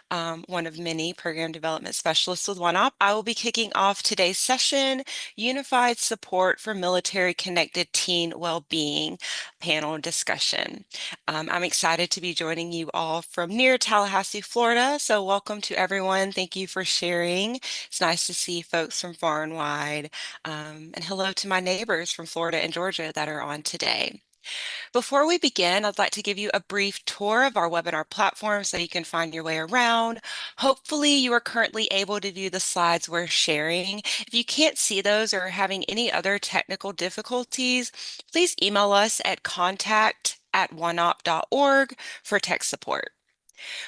one of many program development specialists with OneOp. I will be kicking off today's session, Unified Support for Military Connected Teen Wellbeing panel discussion. I'm excited to be joining you all from near Tallahassee, Florida. So welcome to everyone. Thank you for sharing. It's nice to see folks from far and wide. And hello to my neighbors from Florida and Georgia that are on today. Before we begin, I'd like to give you a brief tour of our webinar platform so you can find your way around. Hopefully, you are currently able to view the slides we're sharing. If you can't see those or are having any other technical difficulties, please email us at contact@oneop.org for tech support.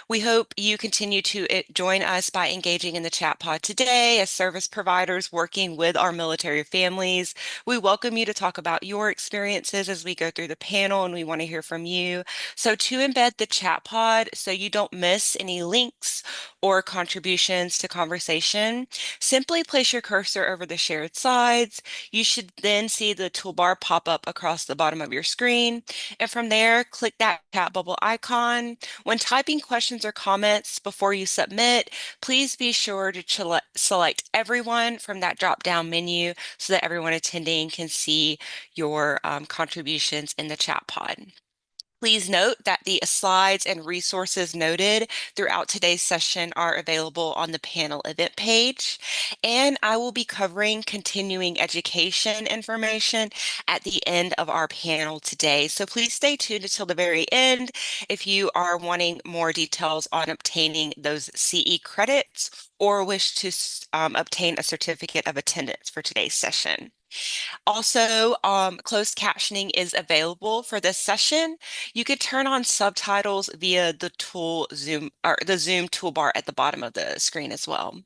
We hope you continue to join us by engaging in the chat pod today as service providers working with our military families. We welcome you to talk about your experiences as we go through the panel, and we want to hear from you. So to embed the chat pod so you don't miss any links or contributions to conversation, simply place your cursor over the shared slides. You should then see the toolbar pop up across the bottom of your screen. And from there, click that chat bubble icon. When typing questions or comments before you submit, please be sure to select everyone from that drop-down menu so that everyone attending can see your contributions in the chat pod. Please note that the slides and resources noted throughout today's session are available on the panel event page, and I will be covering continuing education information at the end of our panel today. So please stay tuned until the very end if you are wanting more details on obtaining those CE credits or wish to obtain a certificate of attendance for today's session. Also, closed captioning is available for this session. You could turn on subtitles via the tool Zoom or the Zoom toolbar at the bottom of the screen as well.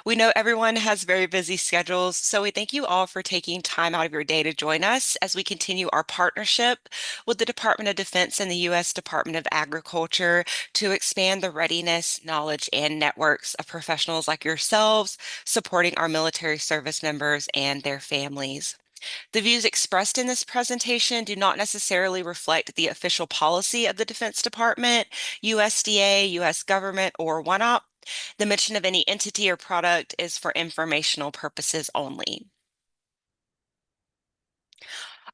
We know everyone has very busy schedules, so we thank you all for taking time out of your day to join us as we continue our partnership with the Department of Defense and the U.S. Department of Agriculture to expand the readiness, knowledge, and networks of professionals like yourselves supporting our military service members and their families. The views expressed in this presentation do not necessarily reflect the official policy of the Defense Department, USDA, U.S. government, or OneOp. The mention of any entity or product is for informational purposes only.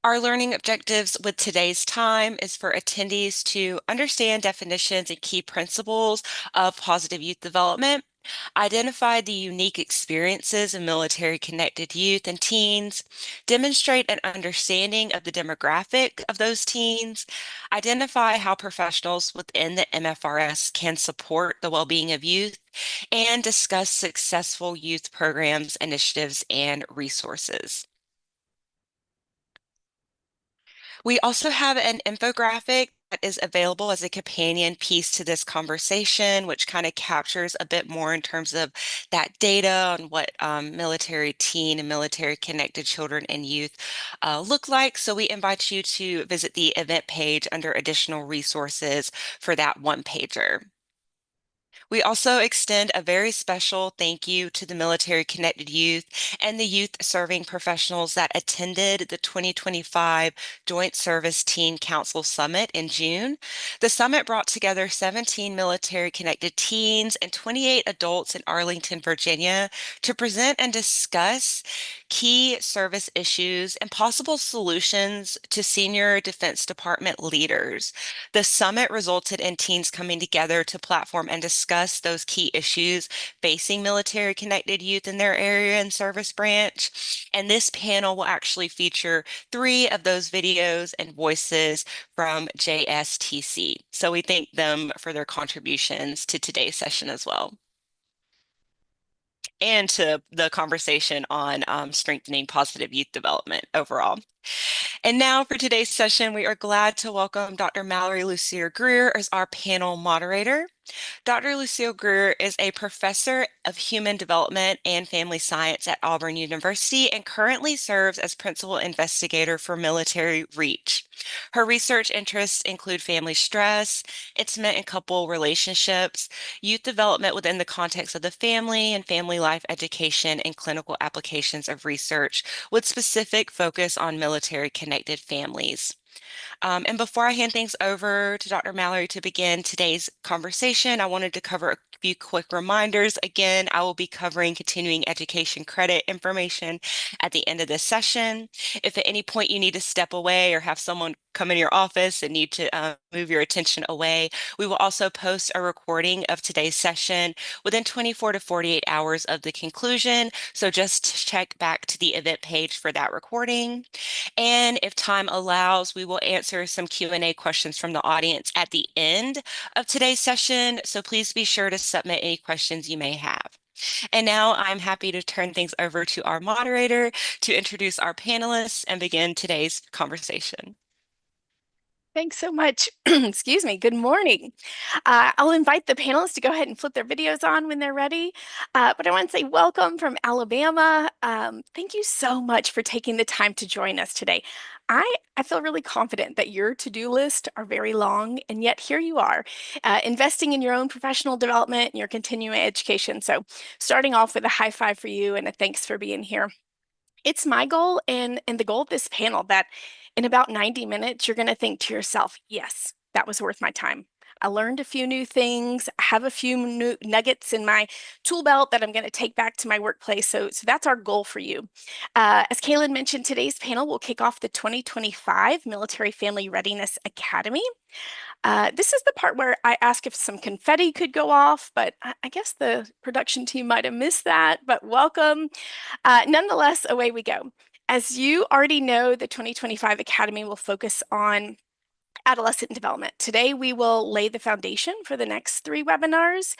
Our learning objectives with today's time is for attendees to understand definitions and key principles of positive youth development, identify the unique experiences of military-connected youth and teens, demonstrate an understanding of the demographic of those teens, identify how professionals within the MFRS can support the well-being of youth, and discuss successful youth programs, initiatives, and resources. We also have an infographic that is available as a companion piece to this conversation, which kind of captures a bit more in terms of that data on what military teen and military connected children and youth look like. So we invite you to visit the event page under additional resources for that one pager. We also extend a very special thank you to the military connected youth and the youth serving professionals that attended the 2025 Joint Service Teen Council Summit in June. The summit brought together 17 military connected teens and 28 adults in Arlington, Virginia to present and discuss key service issues and possible solutions to senior Defense Department leaders. The summit resulted in teens coming together to platform and discuss those key issues facing military connected youth in their area and service branch. And this panel will actually feature 3 of those videos and voices from JSTC. So we thank them for their contributions to today's session as well, and to the conversation on strengthening positive youth development overall. And now for today's session, we are glad to welcome Dr. Mallory Lucille Greer as our panel moderator. Dr. Lucille Greer is a professor of human development and family science at Auburn University and currently serves as principal investigator for Military Reach. Her research interests include family stress, intimate and couple relationships, youth development within the context of the family, and family life education and clinical applications of research with specific focus on military connected families. And before I hand things over to Dr. Mallory to begin today's conversation, I wanted to cover a few quick reminders. Again, I will be covering continuing education credit information at the end of this session. If at any point you need to step away or have someone come in your office and need to move your attention away, we will also post a recording of today's session within 24 to 48 hours of the conclusion. So just check back to the event page for that recording. And if time allows, we will answer some Q&A questions from the audience at the end of today's session. So please be sure to submit any questions you may have. And now I'm happy to turn things over to our moderator to introduce our panelists and begin today's conversation. Thanks so much. Excuse me. Good morning. I'll invite the panelists to go ahead and flip their videos on when they're ready. But I want to say welcome from Alabama. Thank you so much for taking the time to join us today. I feel really confident that your to-do list are very long, and yet here you are, investing in your own professional development and your continuing education. So starting off with a high five for you and a thanks for being here. It's my goal and the goal of this panel that in about 90 minutes, you're going to think to yourself, yes, that was worth my time. I learned a few new things. I have a few new nuggets in my tool belt that I'm going to take back to my workplace. So that's our goal for you. As Kaylin mentioned, today's panel will kick off the 2025 Military Family Readiness Academy. This is the part where I ask if some confetti could go off, but I guess the production team might have missed that, but welcome. Nonetheless, away we go. As you already know, the 2025 Academy will focus on adolescent development. Today, we will lay the foundation for the next 3 webinars.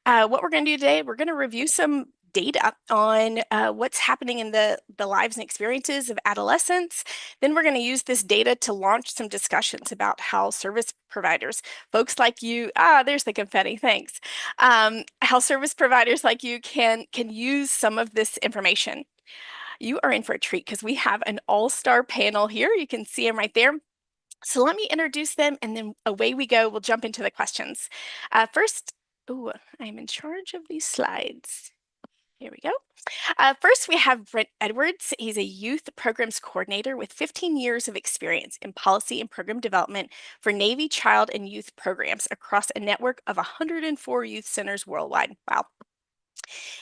What we're going to do today, we're going to review some data on what's happening in the lives and experiences of adolescents. Then we're going to use this data to launch some discussions about how service providers, folks like you, there's the confetti, thanks, how service providers like you can use some of this information. You are in for a treat because we have an all-star panel here. You can see them right there. So let me introduce them and then away we go. We'll jump into the questions. First, I'm in charge of these slides. Here we go. First, we have Brent Edwards. He's a youth programs coordinator with 15 years of experience in policy and program development for Navy child and youth programs across a network of 104 youth centers worldwide. Wow.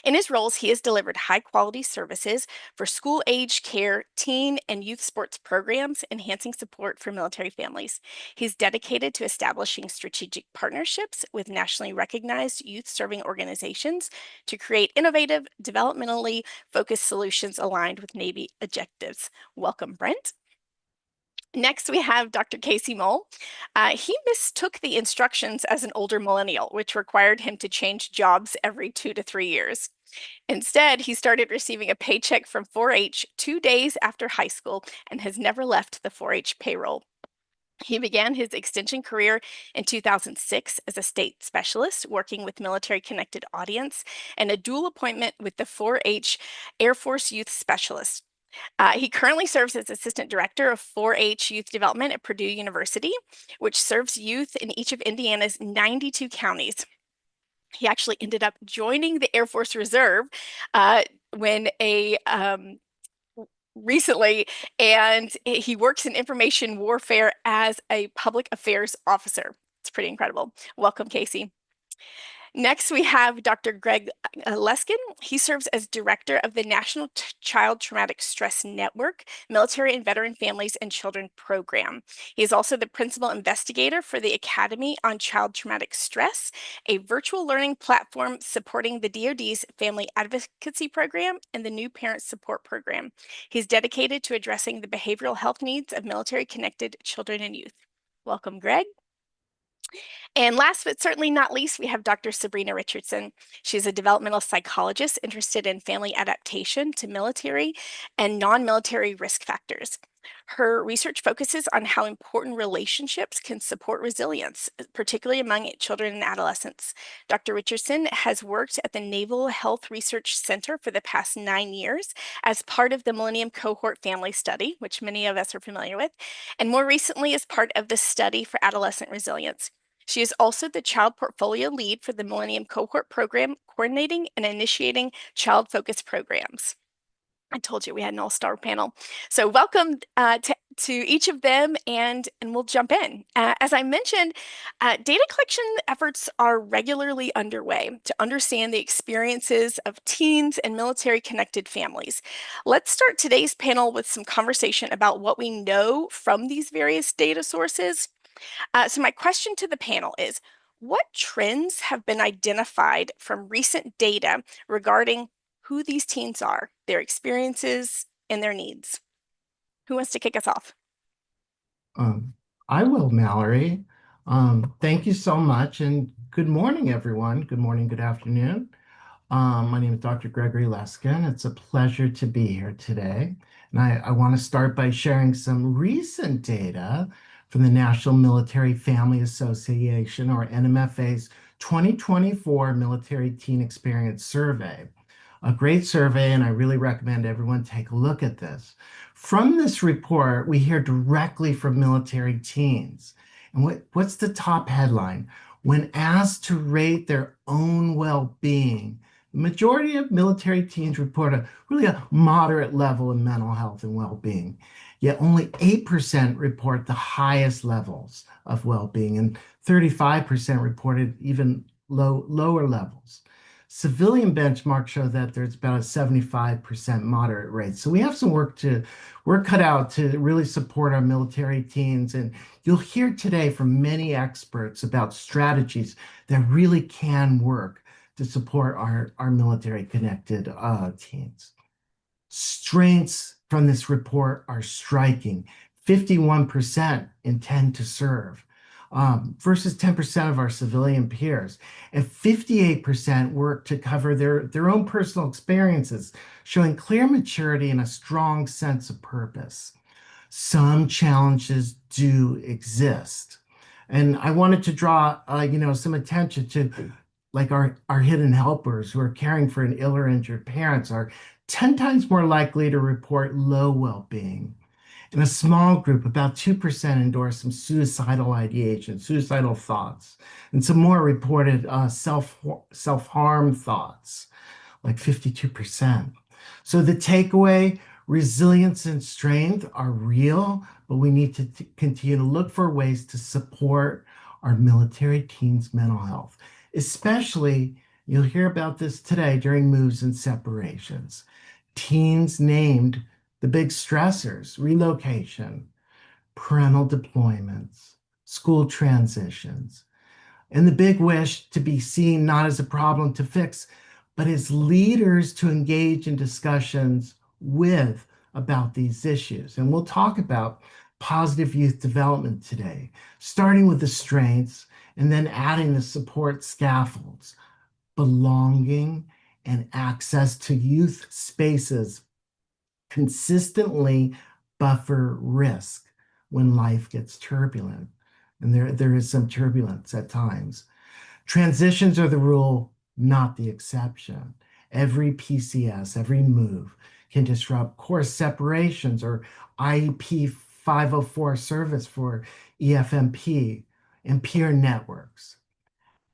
In his roles, he has delivered high-quality services for school-age care, teen, and youth sports programs, enhancing support for military families. He's dedicated to establishing strategic partnerships with nationally recognized youth-serving organizations to create innovative, developmentally focused solutions aligned with Navy objectives. Welcome, Brent. Next, we have Dr. Casey Mole. He mistook the instructions as an older millennial, which required him to change jobs every 2 to 3 years. Instead, he started receiving a paycheck from 4-H 2 days after high school and has never left the 4-H payroll. He began his extension career in 2006 as a state specialist, working with military-connected audience and a dual appointment with the 4-H Air Force Youth Specialist. He currently serves as Assistant Director of 4-H Youth Development at Purdue University, which serves youth in each of Indiana's 92 counties. He actually ended up joining the Air Force Reserve when recently, and he works in information warfare as a public affairs officer. It's pretty incredible. Welcome, Casey. Next, we have Dr. Greg Leskin. He serves as director of the National Child Traumatic Stress Network, Military and Veteran Families and Children Program. He is also the principal investigator for the Academy on Child Traumatic Stress, a virtual learning platform supporting the DoD's Family Advocacy Program and the New Parent Support Program. He's dedicated to addressing the behavioral health needs of military-connected children and youth. Welcome, Greg. And last but certainly not least, we have Dr. Sabrina Richardson. She's a developmental psychologist interested in family adaptation to military and non-military risk factors. Her research focuses on how important relationships can support resilience, particularly among children and adolescents. Dr. Richardson has worked at the Naval Health Research Center for the past 9 years as part of the Millennium Cohort Family Study, which many of us are familiar with, and more recently as part of the Study for Adolescent Resilience. She is also the Child Portfolio Lead for the Millennium Cohort Program, coordinating and initiating child-focused programs. I told you we had an all-star panel. So welcome to each of them, and we'll jump in. As I mentioned, data collection efforts are regularly underway to understand the experiences of teens and military-connected families. Let's start today's panel with some conversation about what we know from these various data sources. So my question to the panel is, what trends have been identified from recent data regarding who these teens are, their experiences, and their needs? Who wants to kick us off? Um, I will, Mallory. Thank you so much, and good morning, everyone. Good morning, good afternoon. My name is Dr. Gregory Leskin. It's a pleasure to be here today. And I want to start by sharing some recent data from the National Military Family Association, or NMFA's 2024 Military Teen Experience Survey. A great survey, and I really recommend everyone take a look at this. From this report, we hear directly from military teens. And what's the top headline? When asked to rate their own well-being, the majority of military teens report a moderate level of mental health and well-being. Yet only 8% report the highest levels of well-being, and 35% reported even lower levels. Civilian benchmarks show that there's about a 75% moderate rate. So we have some work cut out to really support our military teens. And you'll hear today from many experts about strategies that really can work to support our military connected teens. Strengths from this report are striking. 51% intend to serve versus 10% of our civilian peers. And 58% work to cover their own personal experiences, showing clear maturity and a strong sense of purpose. Some challenges do exist. And I wanted to draw, some attention to like our hidden helpers who are caring for an ill or injured parents are 10 times more likely to report low well-being. In a small group, about 2% endorse some suicidal ideation, suicidal thoughts, and some more reported self-harm thoughts, like 52%. So the takeaway, resilience and strength are real, but we need to continue to look for ways to support our military teens' mental health, especially, you'll hear about this today during moves and separations. Teens named the big stressors: relocation, parental deployments, school transitions, and the big wish to be seen not as a problem to fix, but as leaders to engage in discussions with about these issues. And we'll talk about positive youth development today, starting with the strengths and then adding the support scaffolds: belonging and access to youth spaces consistently buffer risk when life gets turbulent. And there is some turbulence at times. Transitions are the rule, not the exception. Every PCS, every move can disrupt course separations or IEP 504 service for EFMP and peer networks.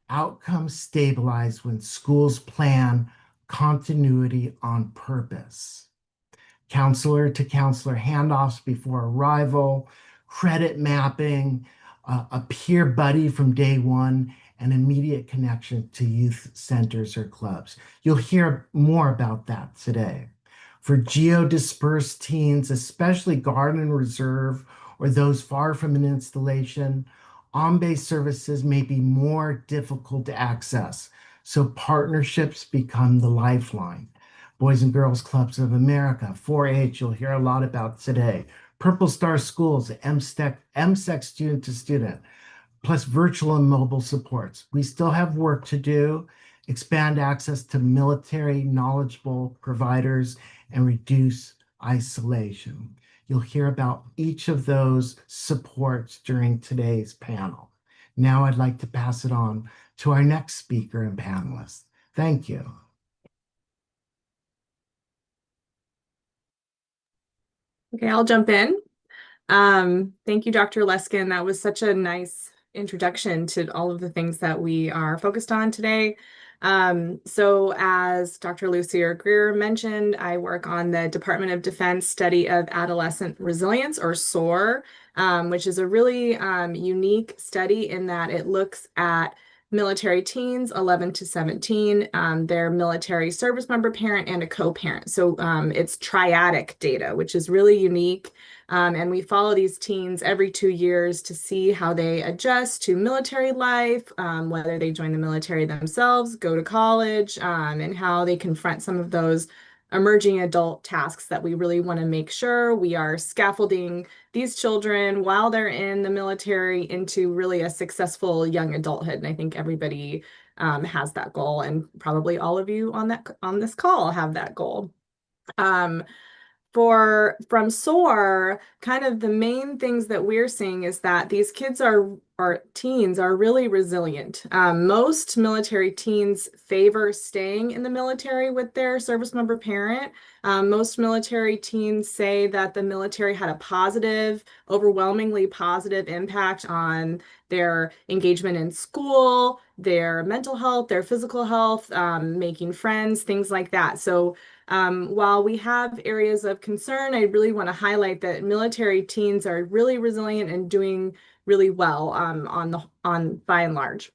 Outcomes stabilize when schools plan continuity on purpose: counselor to counselor handoffs before arrival, credit mapping, a peer buddy from day one, and immediate connection to youth centers or clubs. You'll hear more about that today. For geo-dispersed teens, especially Guard and Reserve or those far from an installation, on-base services may be more difficult to access, so partnerships become the lifeline. Boys and Girls Clubs of America, 4-H, you'll hear a lot about today. Purple Star Schools, MSEC student to student, plus virtual and mobile supports. We still have work to do: expand access to military knowledgeable providers and reduce isolation. You'll hear about each of those supports during today's panel. Now I'd like to pass it on to our next speaker and panelist. Thank you. Okay, I'll jump in. Thank you, Dr. Leskin. That was such a nice introduction to all of the things that we are focused on today. So as Dr. Lucia Greer mentioned, I work on the Department of Defense study of adolescent resilience, or SOAR, which is a really unique study in that it looks at military teens, 11 to 17, their military service member parent and a co-parent. So it's triadic data, which is really unique. And we follow these teens every 2 years to see how they adjust to military life, whether they join the military themselves, go to college, and how they confront some of those emerging adult tasks that we really want to make sure we are scaffolding these children while they're in the military into really a successful young adulthood. And I think everybody has that goal, and probably all of you on this call have that goal. From SOAR, kind of the main things that we're seeing is that these kids are teens are really resilient. Most military teens favor staying in the military with their service member parent. Most military teens say that the military had a positive, overwhelmingly positive impact on their engagement in school, their mental health, their physical health, making friends, things like that. So while we have areas of concern, I really want to highlight that military teens are really resilient and doing really well on by and large.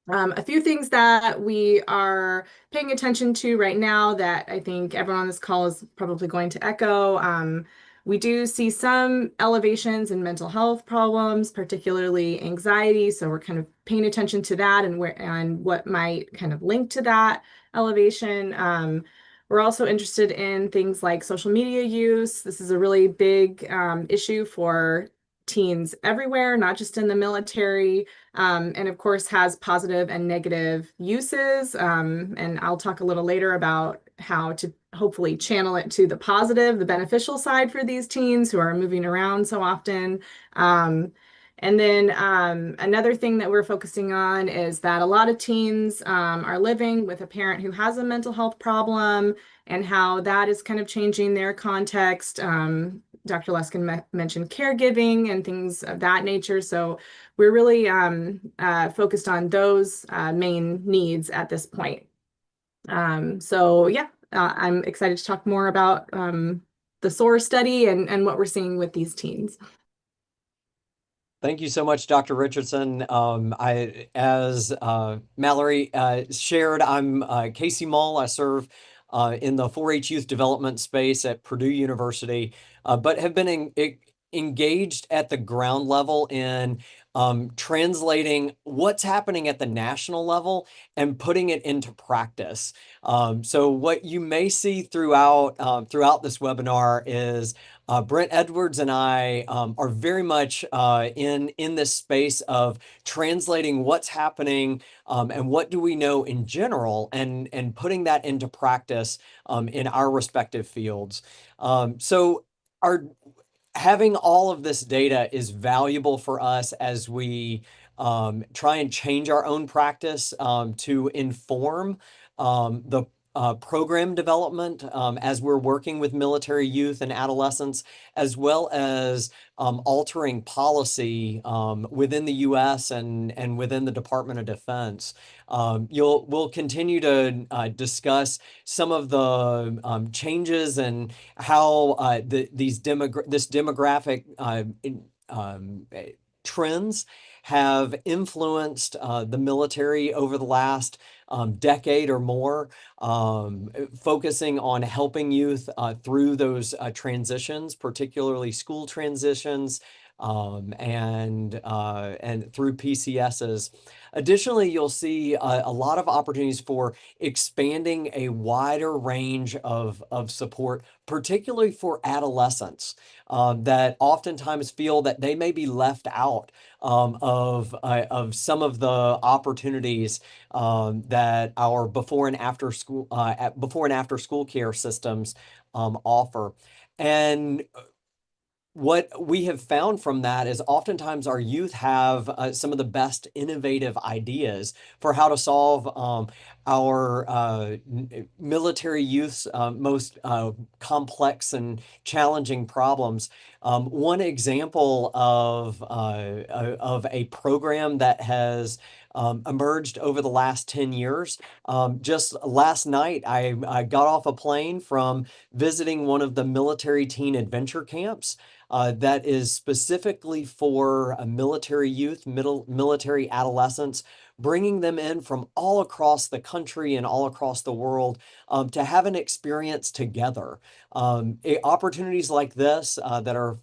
A few things that we are paying attention to right now that I think everyone on this call is probably going to echo. We do see some elevations in mental health problems, particularly anxiety. So we're kind of paying attention to that and what might kind of link to that elevation. We're also interested in things like social media use. This is a really big issue for teens everywhere, not just in the military, and of course has positive and negative uses. And I'll talk a little later about how to hopefully channel it to the positive, the beneficial side for these teens who are moving around so often. And then another thing that we're focusing on is that a lot of teens are living with a parent who has a mental health problem, and how that is kind of changing their context. Dr. Luskin mentioned caregiving and things of that nature. So we're really focused on those main needs at this point. So yeah, I'm excited to talk more about the SOAR study and what we're seeing with these teens. Thank you so much, Dr. Richardson. As Mallory shared, I'm Casey Mull. I serve in the 4-H youth development space at Purdue University, but have been engaged at the ground level in translating what's happening at the national level and putting it into practice. So what you may see throughout this webinar is Brent Edwards and I are very much in this space of translating what's happening and what do we know in general, and putting that into practice in our respective fields. So having all of this data is valuable for us as we try and change our own practice to inform the program development as we're working with military youth and adolescents, as well as altering policy within the U.S. and within the Department of Defense. We'll continue to discuss some of the changes and how this demographic trends have influenced the military over the last decade or more, focusing on helping youth through those transitions, particularly school transitions, and through PCSs. Additionally, you'll see a lot of opportunities for expanding a wider range of support, particularly for adolescents that oftentimes feel that they may be left out of some of the opportunities that our before and after school care systems offer. And what we have found from that is oftentimes our youth have some of the best innovative ideas for how to solve our military youth's most complex and challenging problems. One example of a program that has emerged over the last 10 years. Just last night, I got off a plane from visiting one of the military teen adventure camps that is specifically for military youth, military adolescents, bringing them in from all across the country and all across the world to have an experience together. Opportunities like this that are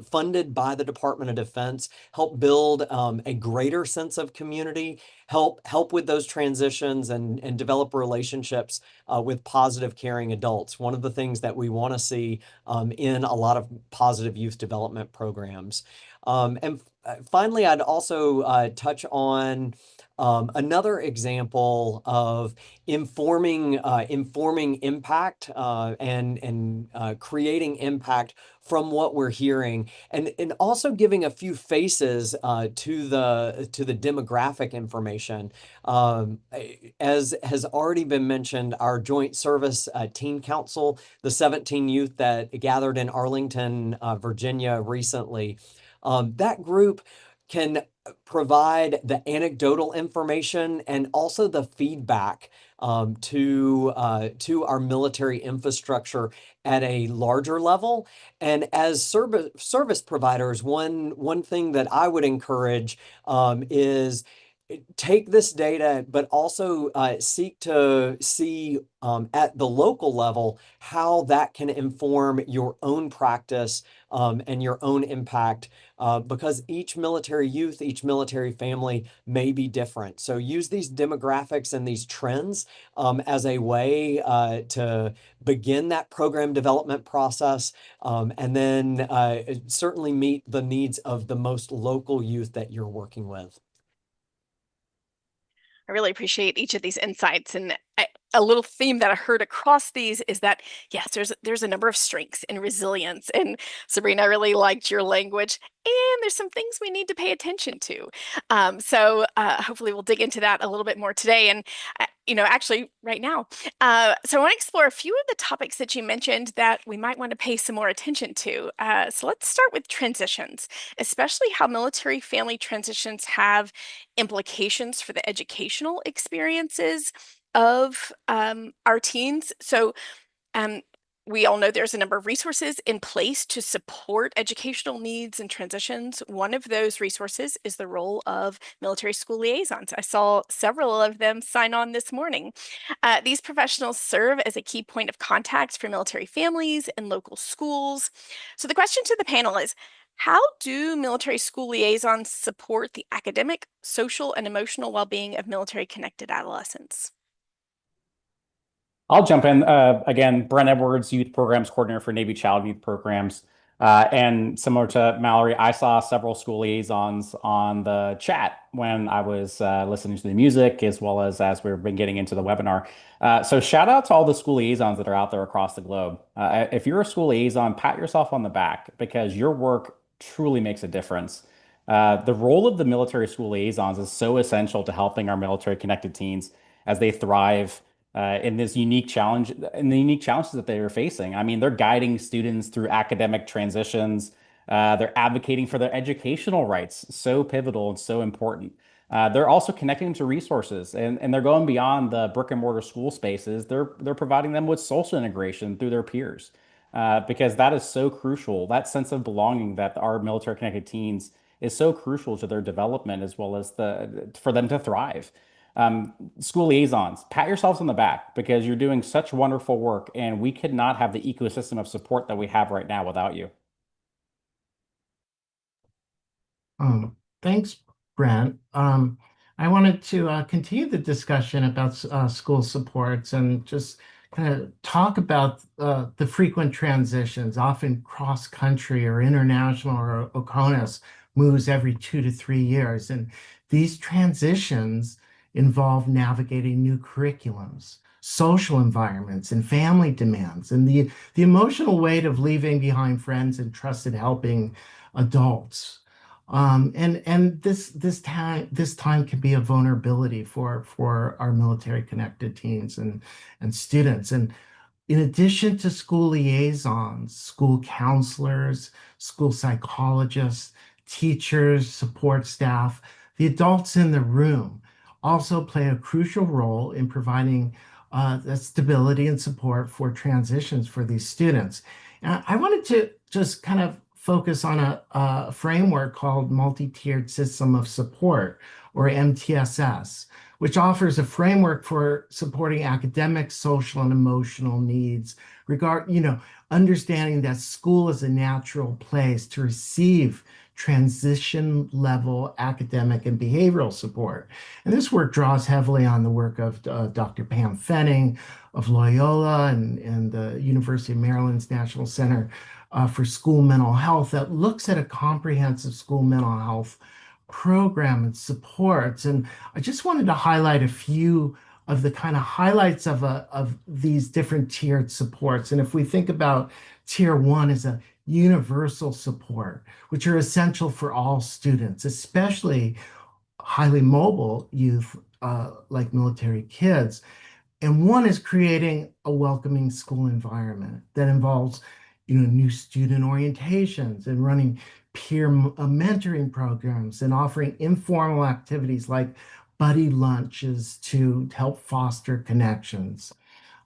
funded by the Department of Defense help build a greater sense of community, help with those transitions and develop relationships with positive, caring adults. One of the things that we want to see in a lot of positive youth development programs. And finally, I'd also touch on another example of informing impact and creating impact from what we're hearing, and also giving a few faces to the demographic information. As has already been mentioned, our Joint Service Teen Council, the 17 youth that gathered in Arlington, Virginia recently, that group can provide the anecdotal information and also the feedback to our military infrastructure at a larger level. And as service providers, one thing that I would encourage is take this data, but also seek to see at the local level how that can inform your own practice and your own impact, because each military youth, each military family may be different. So use these demographics and these trends as a way to begin that program development process, and then certainly meet the needs of the most local youth that you're working with. I really appreciate each of these insights. And a little theme that I heard across these is that, yes, there's a number of strengths and resilience. And Sabrina, I really liked your language. And there's some things we need to pay attention to. So hopefully we'll dig into that a little bit more today. And, actually right now. So I want to explore a few of the topics that you mentioned that we might want to pay some more attention to. So let's start with transitions, especially how military family transitions have implications for the educational experiences of our teens. So um, we all know there's a number of resources in place to support educational needs and transitions. One of those resources is the role of military school liaisons. I saw several of them sign on this morning. These professionals serve as a key point of contact for military families and local schools. So the question to the panel is, how do military school liaisons support the academic, social, and emotional well-being of military-connected adolescents? I'll jump in. Again, Brent Edwards, Youth Programs Coordinator for Navy Child Youth Programs. And similar to Mallory, I saw several school liaisons on the chat when I was listening to the music, as well as we've been getting into the webinar. So shout out to all the school liaisons that are out there across the globe. If you're a school liaison, pat yourself on the back because your work truly makes a difference. The role of the military school liaisons is so essential to helping our military connected teens as they thrive in this unique challenge and the unique challenges that they are facing. I mean, they're guiding students through academic transitions. They're advocating for their educational rights, so pivotal and so important. They're also connecting them to resources, and they're going beyond the brick and mortar school spaces. They're providing them with social integration through their peers, because that is so crucial. That sense of belonging that our military connected teens is so crucial to their development as well as for them to thrive. School liaisons, pat yourselves on the back because you're doing such wonderful work, and we could not have the ecosystem of support that we have right now without you. Thanks, Brent. I wanted to continue the discussion about school supports and just kind of talk about the frequent transitions, often cross-country or international or OCONUS moves every 2 to 3 years. And these transitions involve navigating new curriculums, social environments, and family demands, and the emotional weight of leaving behind friends and trusted helping adults. And this time can be a vulnerability for our military connected teens and students. And In addition to school liaisons, school counselors, school psychologists, teachers, support staff, the adults in the room also play a crucial role in providing the stability and support for transitions for these students. And I wanted to just kind of focus on a framework called Multi-Tiered System of Support, or MTSS, which offers a framework for supporting academic, social, and emotional needs, understanding that school is a natural place to receive transition level academic and behavioral support. And this work draws heavily on the work of Dr. Pam Fenning of Loyola and the University of Maryland's National Center for School Mental Health that looks at a comprehensive school mental health program and supports. And I just wanted to highlight a few of the kind of highlights of these different tiered supports. And if we think about tier one as a universal support, which are essential for all students, especially highly mobile youth like military kids. And one is creating a welcoming school environment that involves, new student orientations and running peer mentoring programs and offering informal activities like buddy lunches to help foster connections.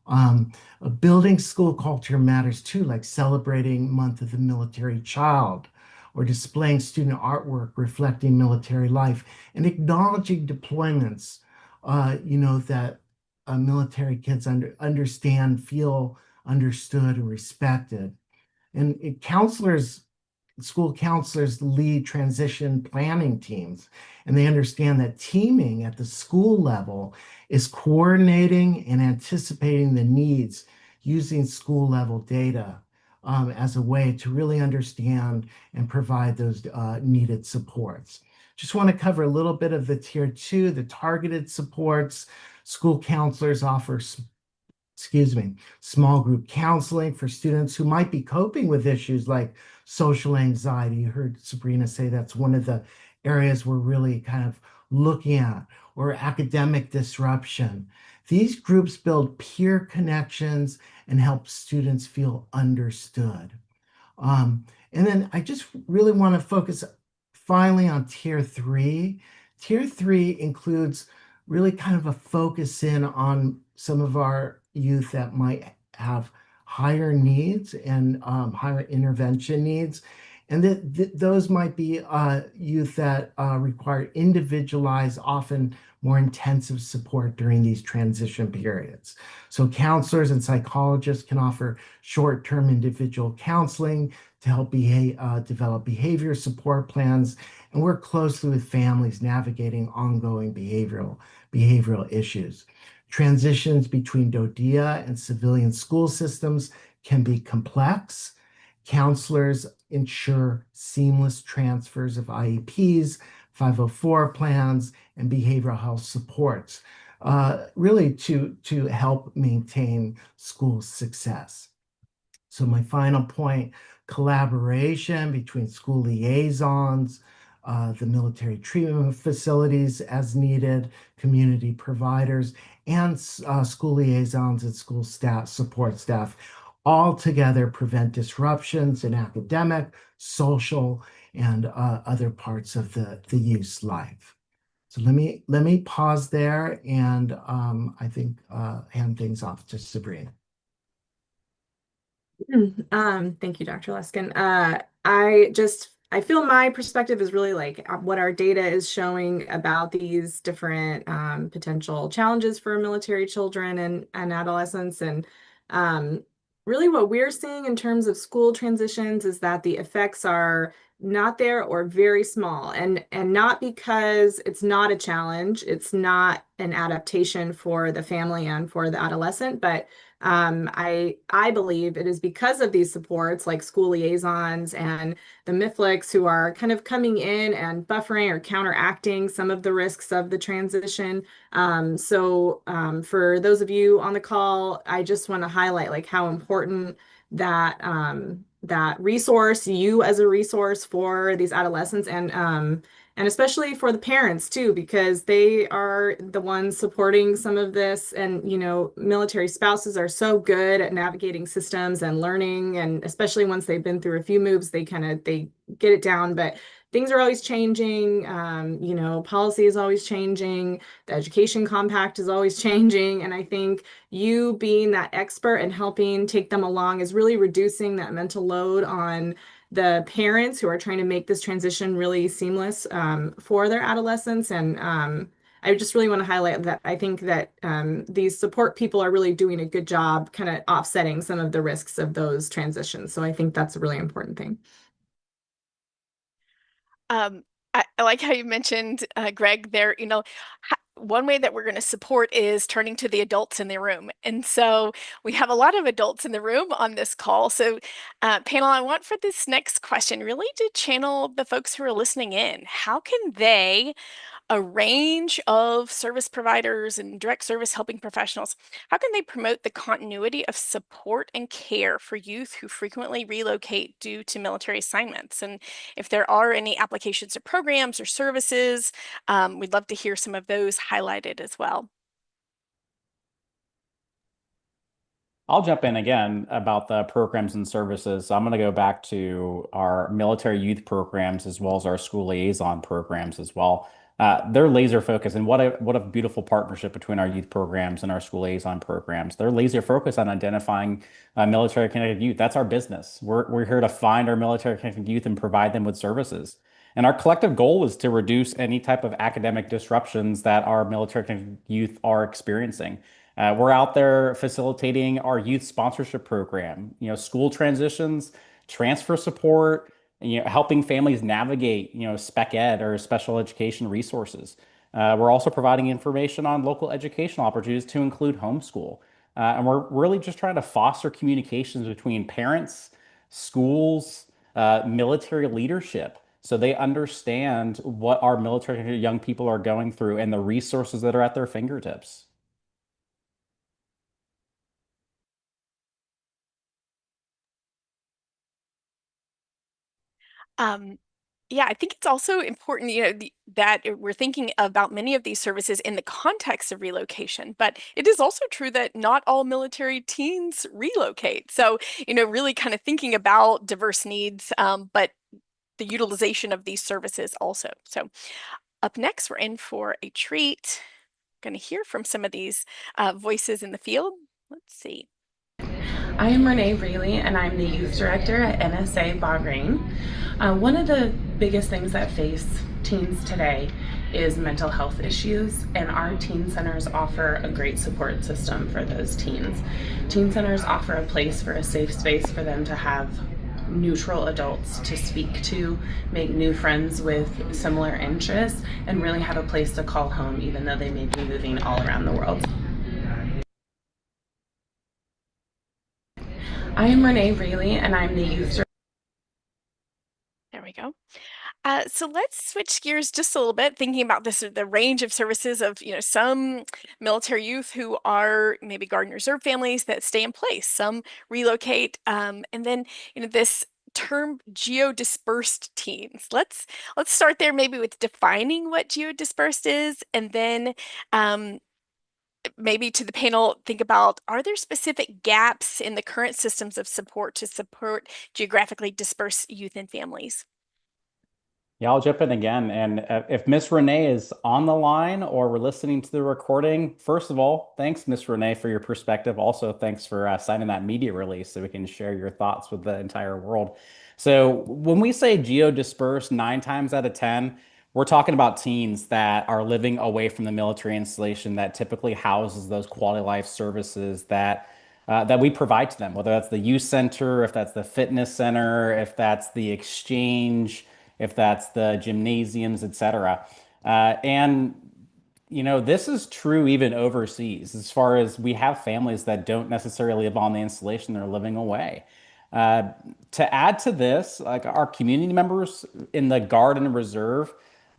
Um, Building school culture matters too, like celebrating Month of the Military Child or displaying student artwork reflecting military life and acknowledging deployments, that military kids understand, feel understood and respected. And school counselors lead transition planning teams, and they understand that teaming at the school level is coordinating and anticipating the needs using school level data as a way to really understand and provide those needed supports. Just want to cover a little bit of the tier two, the targeted supports. School counselors offer small group counseling for students who might be coping with issues like social anxiety. You heard Sabrina say that's one of the areas we're really kind of looking at, or academic disruption. These groups build peer connections and help students feel understood. Um, and then I just really want to focus finally on tier three. Tier three includes really kind of a focus in on some of our youth that might have higher needs and higher intervention needs. And those might be youth that require individualized, often more intensive support during these transition periods. So counselors and psychologists can offer short-term individual counseling to help develop behavior support plans and work closely with families navigating ongoing behavioral issues. Transitions between DODEA and civilian school systems can be complex. Counselors ensure seamless transfers of IEPs, 504 plans, and behavioral health supports, really to help maintain school success. So my final point, collaboration between school liaisons, the military treatment facilities as needed, community providers, and school liaisons and school staff, support staff, all together prevent disruptions in academic, social, and other parts of the youth's life. So let me pause there and I think hand things off to Sabrina. Thank you, Dr. Luskin. I feel my perspective is really like what our data is showing about these different potential challenges for military children and adolescents. And really what we're seeing in terms of school transitions is that the effects are not there or very small, and not because it's not a challenge, it's not an adaptation for the family and for the adolescent, but I believe it is because of these supports like school liaisons and the MIFLICs who are kind of coming in and buffering or counteracting some of the risks of the transition. For those of you on the call, I just want to highlight like how important that resource, you as a resource for these adolescents and and especially for the parents too, because they are the ones supporting some of this. And, military spouses are so good at navigating systems and learning, and especially once they've been through a few moves, they get it down. But things are always changing. Policy is always changing. The education compact is always changing. And I think you being that expert and helping take them along is really reducing that mental load on the parents who are trying to make this transition really seamless for their adolescents. And I just really want to highlight that I think that these support people are really doing a good job kind of offsetting some of the risks of those transitions. So I think that's a really important thing. I like how you mentioned, Greg, there, one way that we're going to support is turning to the adults in the room. And so we have a lot of adults in the room on this call. So, panel, I want for this next question really to channel the folks who are listening in. How can they, a range of service providers and direct service helping professionals, how can they promote the continuity of support and care for youth who frequently relocate due to military assignments? And if there are any applications or programs or services, we'd love to hear some of those highlighted as well. I'll jump in again about the programs and services. So I'm going to go back to our military youth programs as well as our school liaison programs as well. They're laser focused, and what a beautiful partnership between our youth programs and our school liaison programs. They're laser focused on identifying military connected youth. That's our business. We're here to find our military connected youth and provide them with services. And our collective goal is to reduce any type of academic disruptions that our military connected youth are experiencing. We're out there facilitating our youth sponsorship program, school transitions, transfer support, helping families navigate, spec ed or special education resources. We're also providing information on local educational opportunities to include homeschool. And we're really just trying to foster communications between parents, schools, military leadership, so they understand what our military young people are going through and the resources that are at their fingertips. Yeah, I think it's also important, that we're thinking about many of these services in the context of relocation, but it is also true that not all military teens relocate. So, really kind of thinking about diverse needs, but the utilization of these services also. So up next, we're in for a treat. Going to hear from some of these voices in the field. Let's see. I am Renee Reilly, and I'm the youth director at NSA Bahrain. One of the biggest things that face teens today is mental health issues, and our teen centers offer a great support system for those teens. Teen centers offer a place for a safe space for them to have neutral adults to speak to, make new friends with similar interests, and really have a place to call home even though they may be moving all around the world. I am Renee Reilly, and I'm the youth director. There we go. So let's switch gears just a little bit, thinking about the range of services of, some military youth who are maybe Guard and Reserve families that stay in place, some relocate, and then, this term geo-dispersed teens. Let's start there maybe with defining what geo-dispersed is, and then maybe to the panel, think about, are there specific gaps in the current systems of support to support geographically dispersed youth and families? Yeah, I'll jump in again. And if Miss Renee is on the line or we're listening to the recording, first of all, thanks, Miss Renee, for your perspective. Also, thanks for signing that media release so we can share your thoughts with the entire world. So when we say geo-dispersed, 9 times out of 10, we're talking about teens that are living away from the military installation that typically houses those quality life services that we provide to them, whether that's the youth center, if that's the fitness center, if that's the exchange, if that's the gymnasiums, et cetera. And this is true even overseas, as far as we have families that don't necessarily live on the installation, they're living away. Uh, to add to this, like our community members in the Guard and Reserve,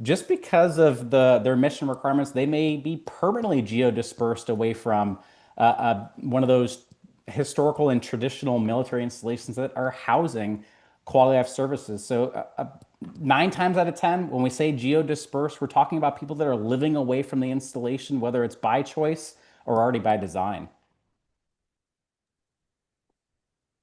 just because of their mission requirements, they may be permanently geo-dispersed away from one of those historical and traditional military installations that are housing quality life services. So 9 times out of 10, when we say geodispersed, we're talking about people that are living away from the installation, whether it's by choice or already by design.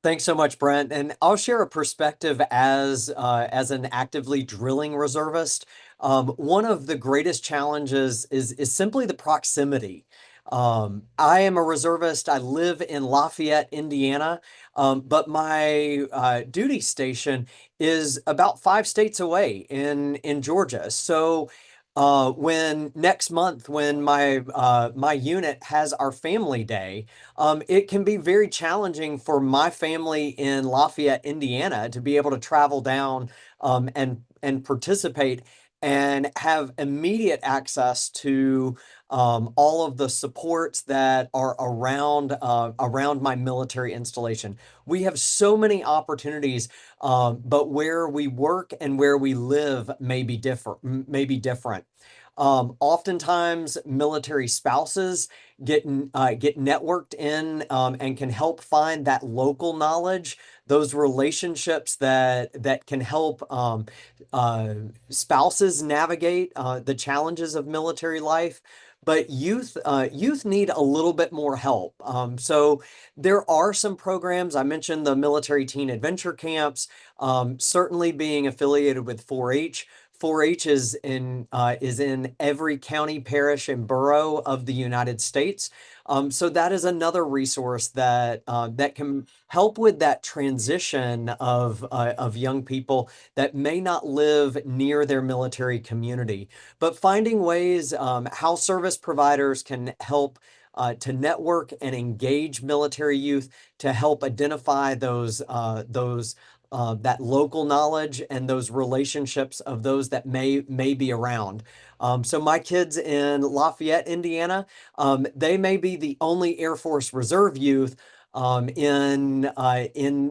Thanks so much, Brent. And I'll share a perspective as an actively drilling reservist. One of the greatest challenges is simply the proximity. I am a reservist. I live in Lafayette, Indiana, but my duty station is about 5 states away in Georgia. So when next month, when my unit has our family day, it can be very challenging for my family in Lafayette, Indiana, to be able to travel down and participate and have immediate access to all of the supports that are around my military installation. We have so many opportunities, but where we work and where we live may be different. Oftentimes, military spouses get networked in and can help find that local knowledge, those relationships that can help spouses navigate the challenges of military life. But youth need a little bit more help. So there are some programs. I mentioned the military teen adventure camps, certainly being affiliated with 4-H. 4-H is in every county, parish, and borough of the United States. So that is another resource that can help with that transition of young people that may not live near their military community, but finding ways how service providers can help to network and engage military youth to help identify those that local knowledge and those relationships of those that may be around. So my kids in Lafayette, Indiana, they may be the only Air Force Reserve youth in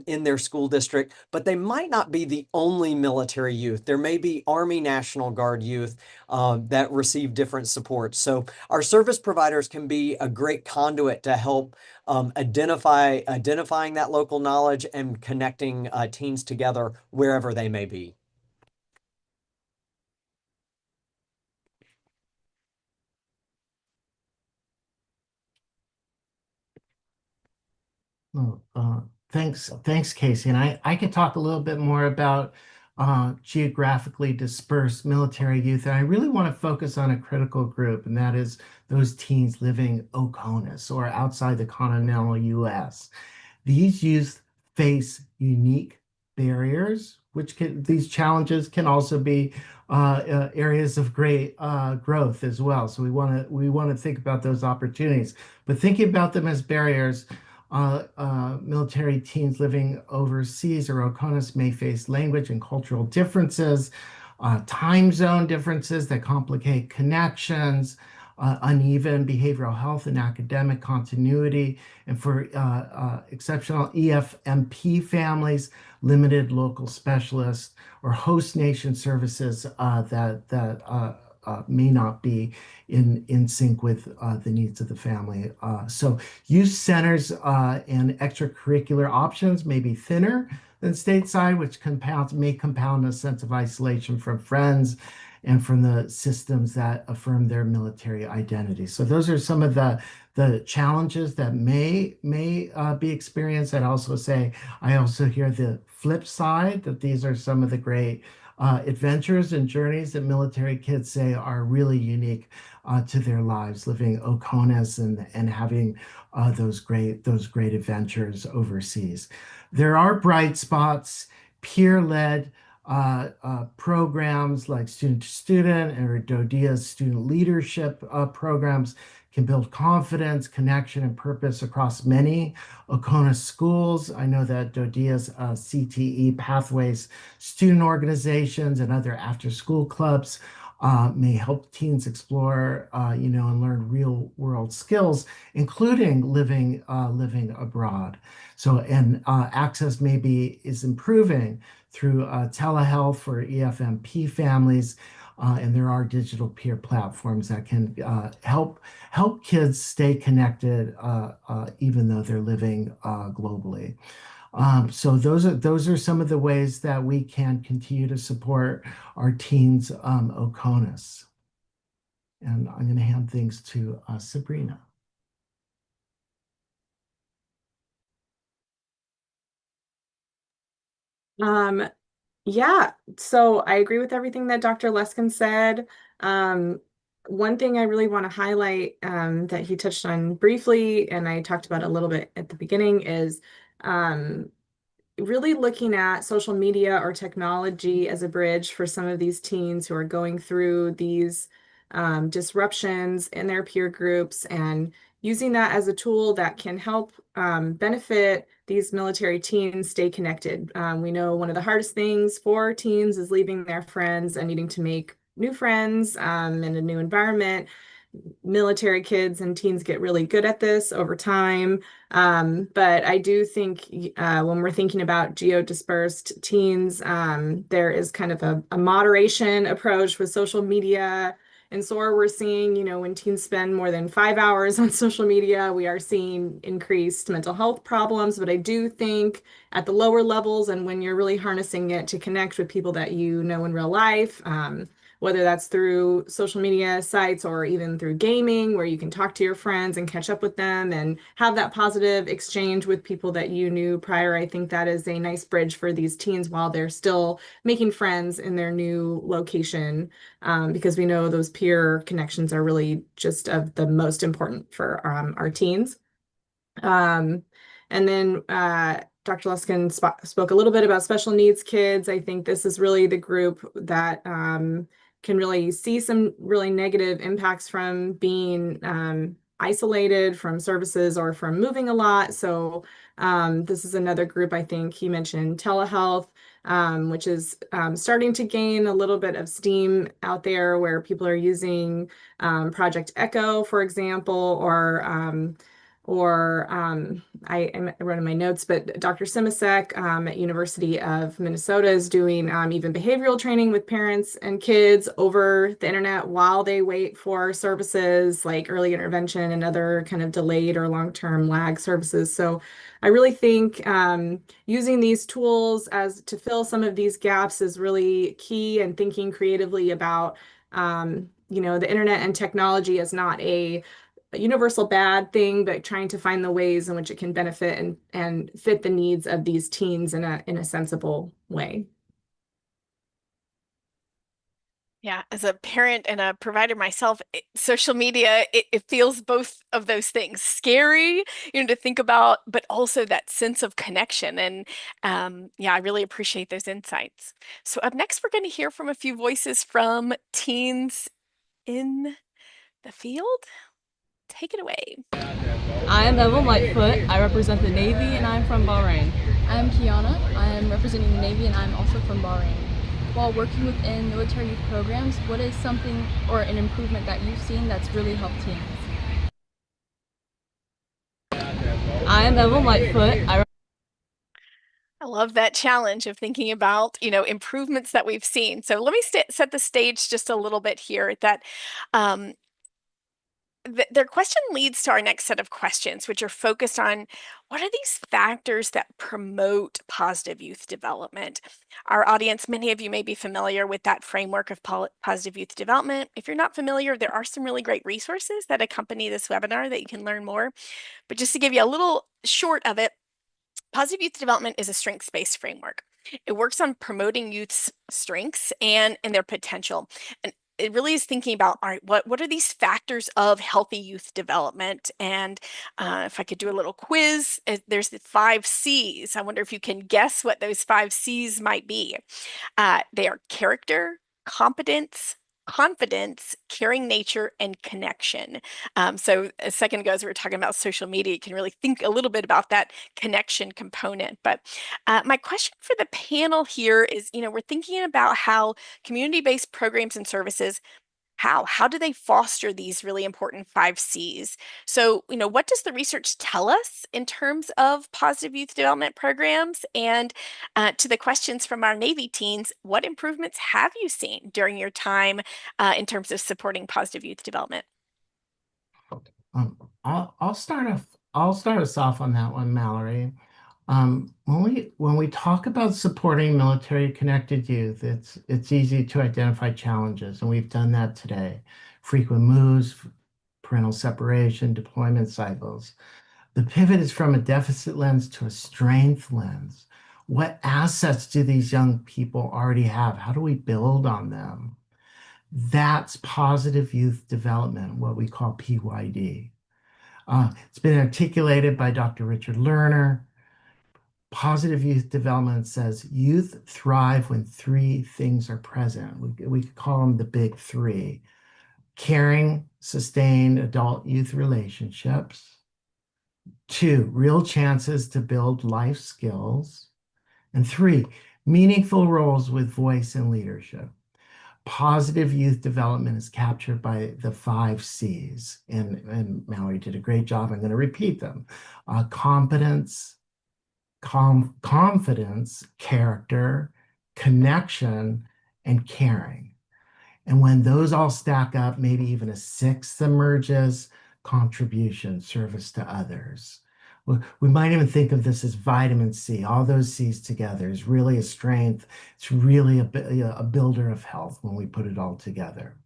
their school district, but they might not be the only military youth. There may be Army National Guard youth that receive different supports. So our service providers can be a great conduit to help identifying that local knowledge and connecting teens together wherever they may be. Oh, thanks, Casey. And I could talk a little bit more about geographically dispersed military youth. And I really want to focus on a critical group, and that is those teens living OCONUS or outside the continental U.S. These youth face unique barriers, these challenges can also be areas of great growth as well. So we want to think about those opportunities, but thinking about them as barriers. Military teens living overseas or OCONUS may face language and cultural differences, time zone differences that complicate connections, uneven behavioral health and academic continuity, and for exceptional EFMP families, limited local specialists or host nation services that may not be in sync with the needs of the family. So youth centers and extracurricular options may be thinner than stateside, which may compound a sense of isolation from friends and from the systems that affirm their military identity. So those are some of the challenges that may be experienced. I also hear the flip side, that these are some of the great adventures and journeys that military kids say are really unique to their lives, living OCONUS and having those great adventures overseas. There are bright spots, peer-led programs like Student to Student or DODEA's student leadership programs can build confidence, connection, and purpose across many OCONUS schools. I know that DODEA's CTE Pathways student organizations and other after-school clubs may help teens explore, and learn real-world skills, including living abroad. So, and access is improving through telehealth for EFMP families, and there are digital peer platforms that can help kids stay connected, even though they're living globally. So those are some of the ways that we can continue to support our teens OCONUS. And I'm going to hand things to Sabrina. Um, yeah, so I agree with everything that Dr. Luskin said. Um, One thing I really want to highlight that he touched on briefly, and I talked about a little bit at the beginning, is um, really looking at social media or technology as a bridge for some of these teens who are going through these disruptions in their peer groups and using that as a tool that can help benefit these military teens stay connected. We know one of the hardest things for teens is leaving their friends and needing to make new friends in a new environment. Military kids and teens get really good at this over time. But I do think when we're thinking about geo-dispersed teens, there is kind of a moderation approach with social media. And so we're seeing, when teens spend more than 5 hours on social media, we are seeing increased mental health problems. But I do think at the lower levels and when you're really harnessing it to connect with people that you know in real life, whether that's through social media sites or even through gaming, where you can talk to your friends and catch up with them and have that positive exchange with people that you knew prior. I think that is a nice bridge for these teens while they're still making friends in their new location, because we know those peer connections are really just of the most important for our teens. Um, and then Dr. Luskin spoke a little bit about special needs kids. I think this is really the group that can really see some really negative impacts from being isolated from services or from moving a lot. So this is another group. I think he mentioned telehealth, which is starting to gain a little bit of steam out there where people are using Project Echo, for example, I wrote in my notes, but Dr. Simasek at University of Minnesota is doing even behavioral training with parents and kids over the internet while they wait for services like early intervention and other kind of delayed or long-term lag services. So I really think using these tools as to fill some of these gaps is really key, and thinking creatively about the internet and technology as not a universal bad thing, but trying to find the ways in which it can benefit and fit the needs of these teens in a sensible way. Yeah, as a parent and a provider myself, social media, it feels both of those things. Scary, to think about, but also that sense of connection. And yeah, I really appreciate those insights. So up next, we're going to hear from a few voices from teens in the field. Take it away. I am Evan Lightfoot. I represent the Navy and I'm from Bahrain. I'm Kiana. I am representing the Navy and I'm also from Bahrain. While working within military youth programs, what is something or an improvement that you've seen that's really helped teens? I am Evan Lightfoot. I love that challenge of thinking about, improvements that we've seen. So let me set the stage just a little bit here that their question leads to our next set of questions, which are focused on what are these factors that promote positive youth development? Our audience, many of you may be familiar with that framework of positive youth development. If you're not familiar, there are some really great resources that accompany this webinar that you can learn more. But just to give you a little short of it, positive youth development is a strengths-based framework. It works on promoting youth's strengths and their potential. And it really is thinking about, all right, what are these factors of healthy youth development? And if I could do a little quiz, there's the 5 C's. I wonder if you can guess what those 5 C's might be. They are character, competence, confidence, caring nature, and connection. So a second ago, as we were talking about social media, you can really think a little bit about that connection component. But my question for the panel here is, we're thinking about how community-based programs and services, how do they foster these really important 5 C's? So, what does the research tell us in terms of positive youth development programs? And to the questions from our Navy teens, what improvements have you seen during your time in terms of supporting positive youth development? I'll start off. I'll start us off on that one, Mallory. When we talk about supporting military connected youth, it's easy to identify challenges, and we've done that today. Frequent moves, parental separation, deployment cycles. The pivot is from a deficit lens to a strength lens. What assets do these young people already have? How do we build on them? That's positive youth development, what we call PYD. It's been articulated by Dr. Richard Lerner. Positive youth development says youth thrive when three things are present. We could call them the big three: caring, sustained adult youth relationships; two, real chances to build life skills; and three, meaningful roles with voice and leadership. Positive youth development is captured by the 5 C's, and Mallory did a great job. I'm going to repeat them: competence, confidence, character, connection, and caring. And when those all stack up, maybe even a sixth emerges: contribution, service to others. We might even think of this as vitamin C. All those C's together is really a strength. It's really a builder of health when we put it all together.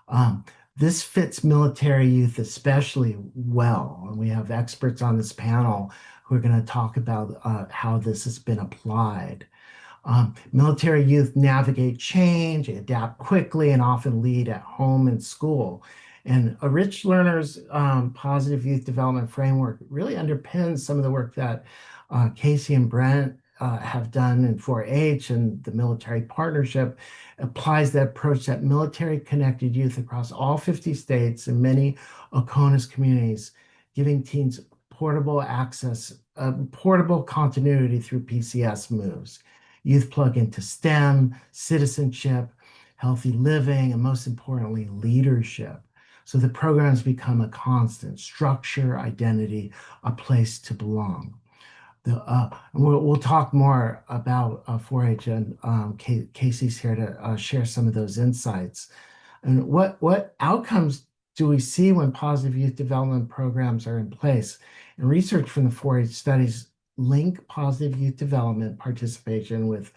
Um, this fits military youth especially well. And we have experts on this panel who are going to talk about how this has been applied. Military youth navigate change, adapt quickly, and often lead at home and school. And a Rich Lerner's positive youth development framework really underpins some of the work that Casey and Brent have done in 4-H, and the military partnership applies that approach that military connected youth across all 50 states and many Oconus communities, giving teens portable access, portable continuity through PCS moves. Youth plug into STEM, citizenship, healthy living, and most importantly, leadership. So the programs become a constant: structure, identity, a place to belong. We'll talk more about 4-H, and Casey's here to share some of those insights. And what outcomes do we see when positive youth development programs are in place? And research from the 4-H studies link positive youth development participation with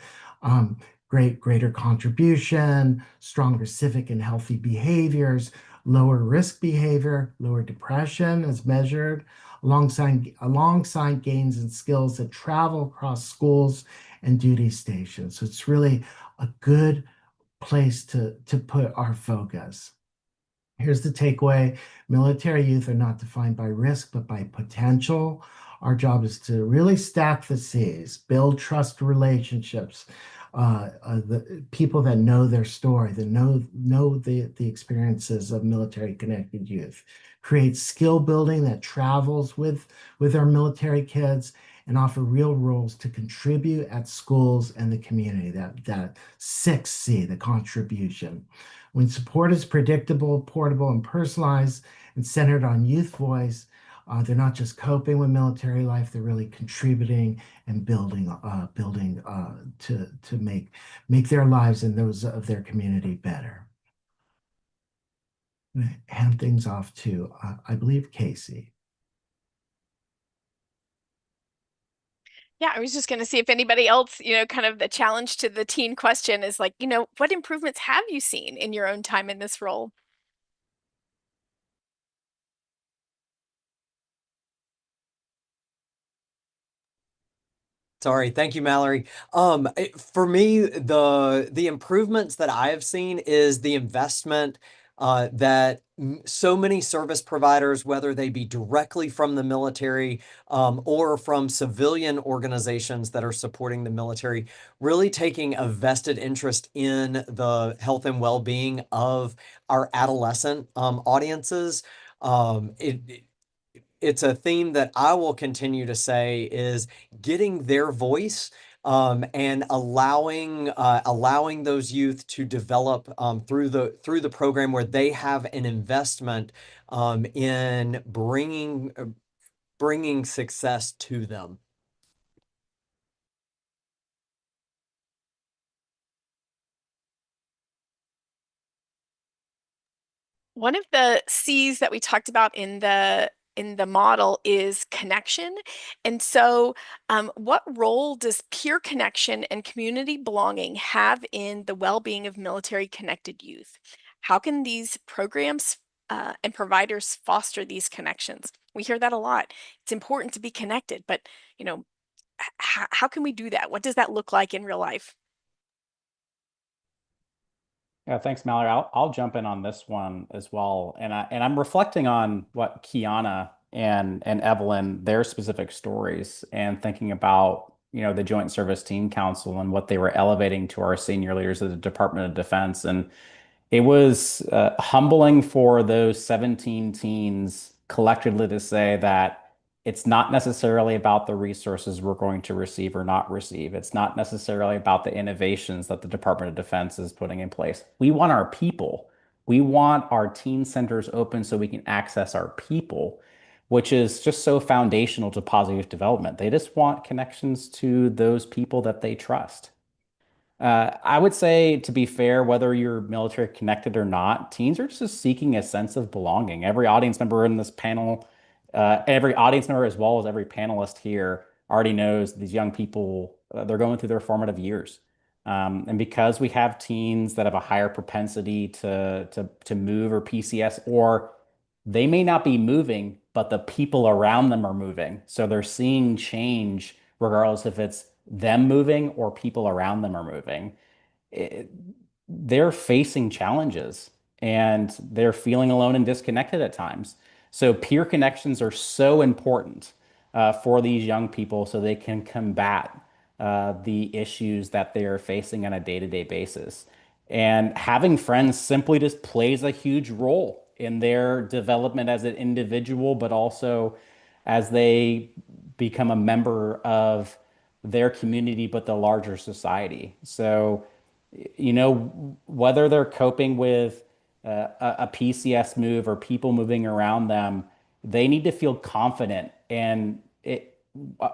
greater contribution, stronger civic and healthy behaviors, lower risk behavior, lower depression as measured, alongside gains in skills that travel across schools and duty stations. So it's really a good place to put our focus. Here's the takeaway: military youth are not defined by risk, but by potential. Our job is to really stack the C's, build trust relationships, the people that know their story, that know the experiences of military connected youth, create skill building that travels with our military kids, and offer real roles to contribute at schools and the community. That 6C, the contribution. When support is predictable, portable, and personalized, and centered on youth voice, they're not just coping with military life; they're really contributing and building to make their lives and those of their community better. I'm gonna hand things off to, I believe, Casey. Yeah, I was just going to see if anybody else, kind of the challenge to the teen question is like, what improvements have you seen in your own time in this role? Sorry, thank you, Mallory. For me, the improvements that I have seen is the investment that so many service providers, whether they be directly from the military or from civilian organizations that are supporting the military, really taking a vested interest in the health and well-being of our adolescent audiences. It's a theme that I will continue to say is getting their voice and allowing those youth to develop through the program, where they have an investment in bringing success to them. One of the C's that we talked about in the in the model is connection. And so what role does peer connection and community belonging have in the well-being of military connected youth? How can these programs and providers foster these connections? We hear that a lot. It's important to be connected, but how can we do that? What does that look like in real life? Yeah, thanks, Mallory. I'll jump in on this one as well. And I'm reflecting on what Kiana and Evelyn, their specific stories, and thinking about, the Joint Service Team Council and what they were elevating to our senior leaders of the Department of Defense. And it was humbling for those 17 teens collectively to say that it's not necessarily about the resources we're going to receive or not receive. It's not necessarily about the innovations that the Department of Defense is putting in place. We want our people. We want our teen centers open so we can access our people, which is just so foundational to positive development. They just want connections to those people that they trust. I would say, to be fair, whether you're military connected or not, teens are just seeking a sense of belonging. Every audience member in this panel, every audience member, as well as every panelist here, already knows these young people, they're going through their formative years. And because we have teens that have a higher propensity to move or PCS, or they may not be moving, but the people around them are moving. So they're seeing change regardless if it's them moving or people around them are moving. It- they're facing challenges and they're feeling alone and disconnected at times. So peer connections are so important for these young people so they can combat the issues that they're facing on a day-to-day basis. And having friends simply just plays a huge role in their development as an individual, but also as they become a member of their community, but the larger society. So, whether they're coping with a PCS move or people moving around them, they need to feel confident and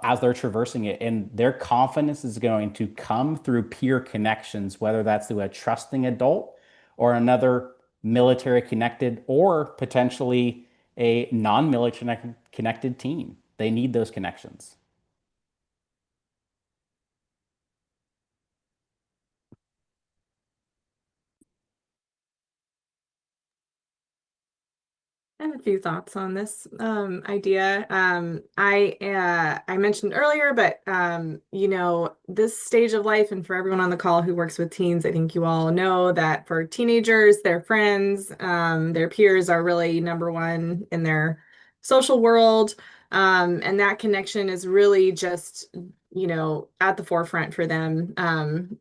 as they're traversing it. And their confidence is going to come through peer connections, whether that's through a trusting adult or another military connected or potentially a non-military connected team. They need those connections. I have a few thoughts on this idea. I mentioned earlier, but this stage of life, and for everyone on the call who works with teens, I think you all know that for teenagers, their friends, their peers are really number one in their social world. And that connection is really just, at the forefront for them.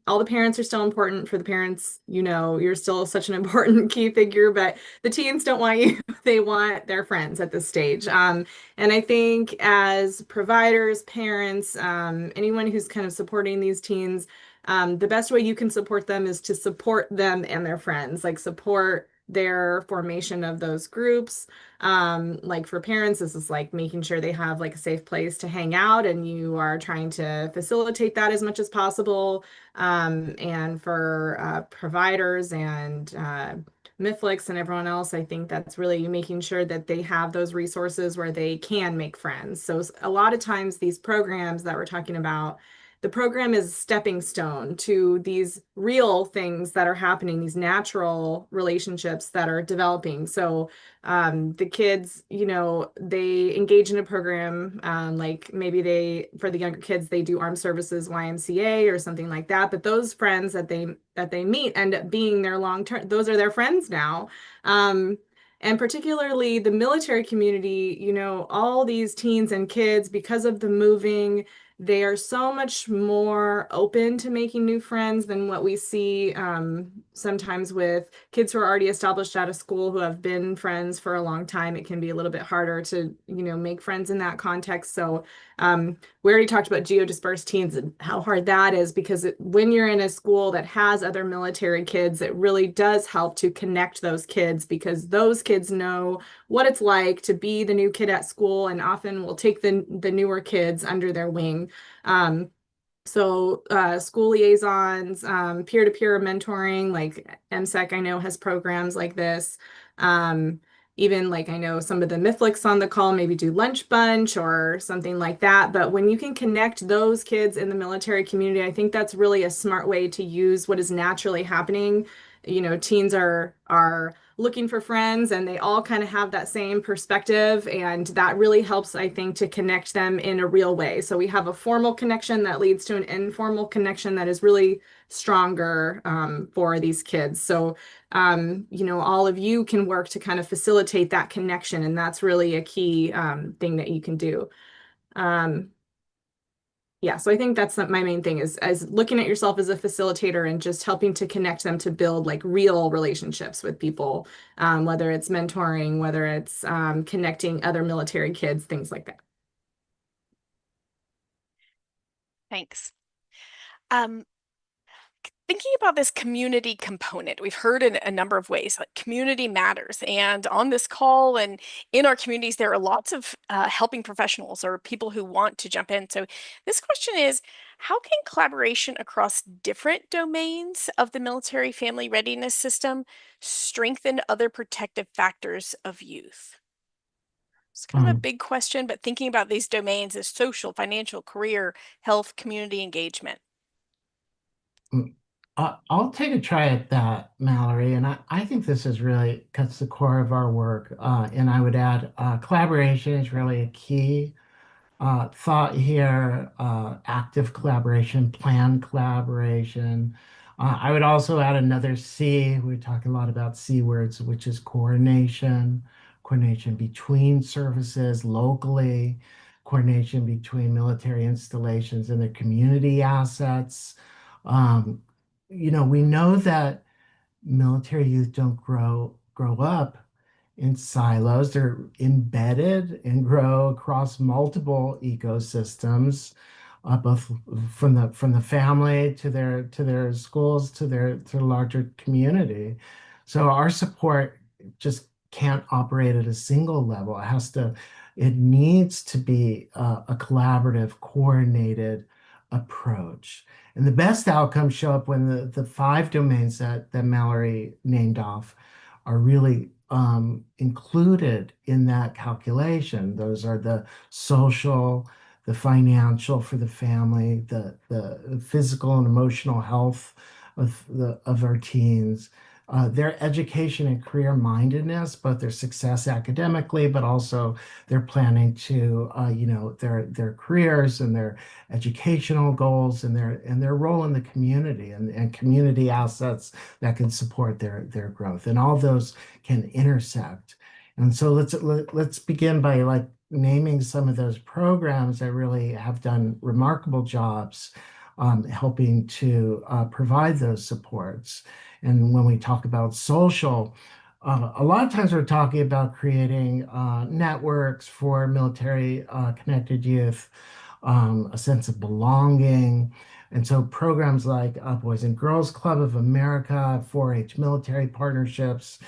All the parents are still important for the parents. You're still such an important key figure, but the teens don't want you. They want their friends at this stage. And I think as providers, parents, anyone who's kind of supporting these teens, the best way you can support them is to support them and their friends, like support their formation of those groups. Like for parents, this is like making sure they have like a safe place to hang out, and you are trying to facilitate that as much as possible. And for providers and Miflix and everyone else, I think that's really making sure that they have those resources where they can make friends. So a lot of times these programs that we're talking about, the program is a stepping stone to these real things that are happening, these natural relationships that are developing. So the kids, they engage in a program, like maybe for the younger kids, they do armed services, YMCA or something like that. But those friends that they meet end up being their long-term, those are their friends now. And particularly the military community, all these teens and kids, because of the moving, they are so much more open to making new friends than what we see sometimes with kids who are already established out of school who have been friends for a long time. It can be a little bit harder to, make friends in that context. So we already talked about geodispersed teens and how hard that is, because when you're in a school that has other military kids, it really does help to connect those kids, because those kids know what it's like to be the new kid at school, and often will take the newer kids under their wing. So school liaisons, peer-to-peer mentoring, like MSEC, I know has programs like this. even like I know some of the Miflics on the call maybe do lunch bunch or something like that. But when you can connect those kids in the military community, I think that's really a smart way to use what is naturally happening. You know, teens are looking for friends and they all kind of have that same perspective, and that really helps, I think, to connect them in a real way. So we have a formal connection that leads to an informal connection that is really stronger for these kids. So you know, all of you can work to kind of facilitate that connection, and that's really a key thing that you can do. Um, yeah, so I think that's my main thing is as looking at yourself as a facilitator and just helping to connect them to build like real relationships with people, whether it's mentoring, whether it's connecting other military kids, things like that. Thanks. Thinking about this community component, we've heard in a number of ways, like community matters. And on this call and in our communities, there are lots of helping professionals or people who want to jump in. So this question is, how can collaboration across different domains of the military family readiness system strengthen other protective factors of youth? It's kind of a big question, but thinking about these domains as social, financial, career, health, community engagement. I'll take a try at that, Mallory, and I think this is really cuts the core of our work. And I would add collaboration is really a key thought here, active collaboration, planned collaboration. I would also add another C. We talk a lot about C words, which is coordination, coordination between services locally, coordination between military installations and their community assets. Um, you know, we know that military youth don't grow up in silos. They're embedded and grow across multiple ecosystems, both from the family to their schools to the larger community. So our support just can't operate at a single level. It needs to be a collaborative, coordinated approach. And the best outcomes show up when the five domains that Mallory named off are really included in that calculation. Those are the social, the financial for the family, the physical and emotional health of our teens, their education and career mindedness, both their success academically, but also their planning to, you know, their careers and their educational goals and their role in the community and community assets that can support their growth. And all those can intersect. And so let's begin by like naming some of those programs that really have done remarkable jobs helping to provide those supports. And when we talk about social, a lot of times we're talking about creating networks for military connected youth, a sense of belonging. And so programs like Boys and Girls Club of America, 4-H military partnerships,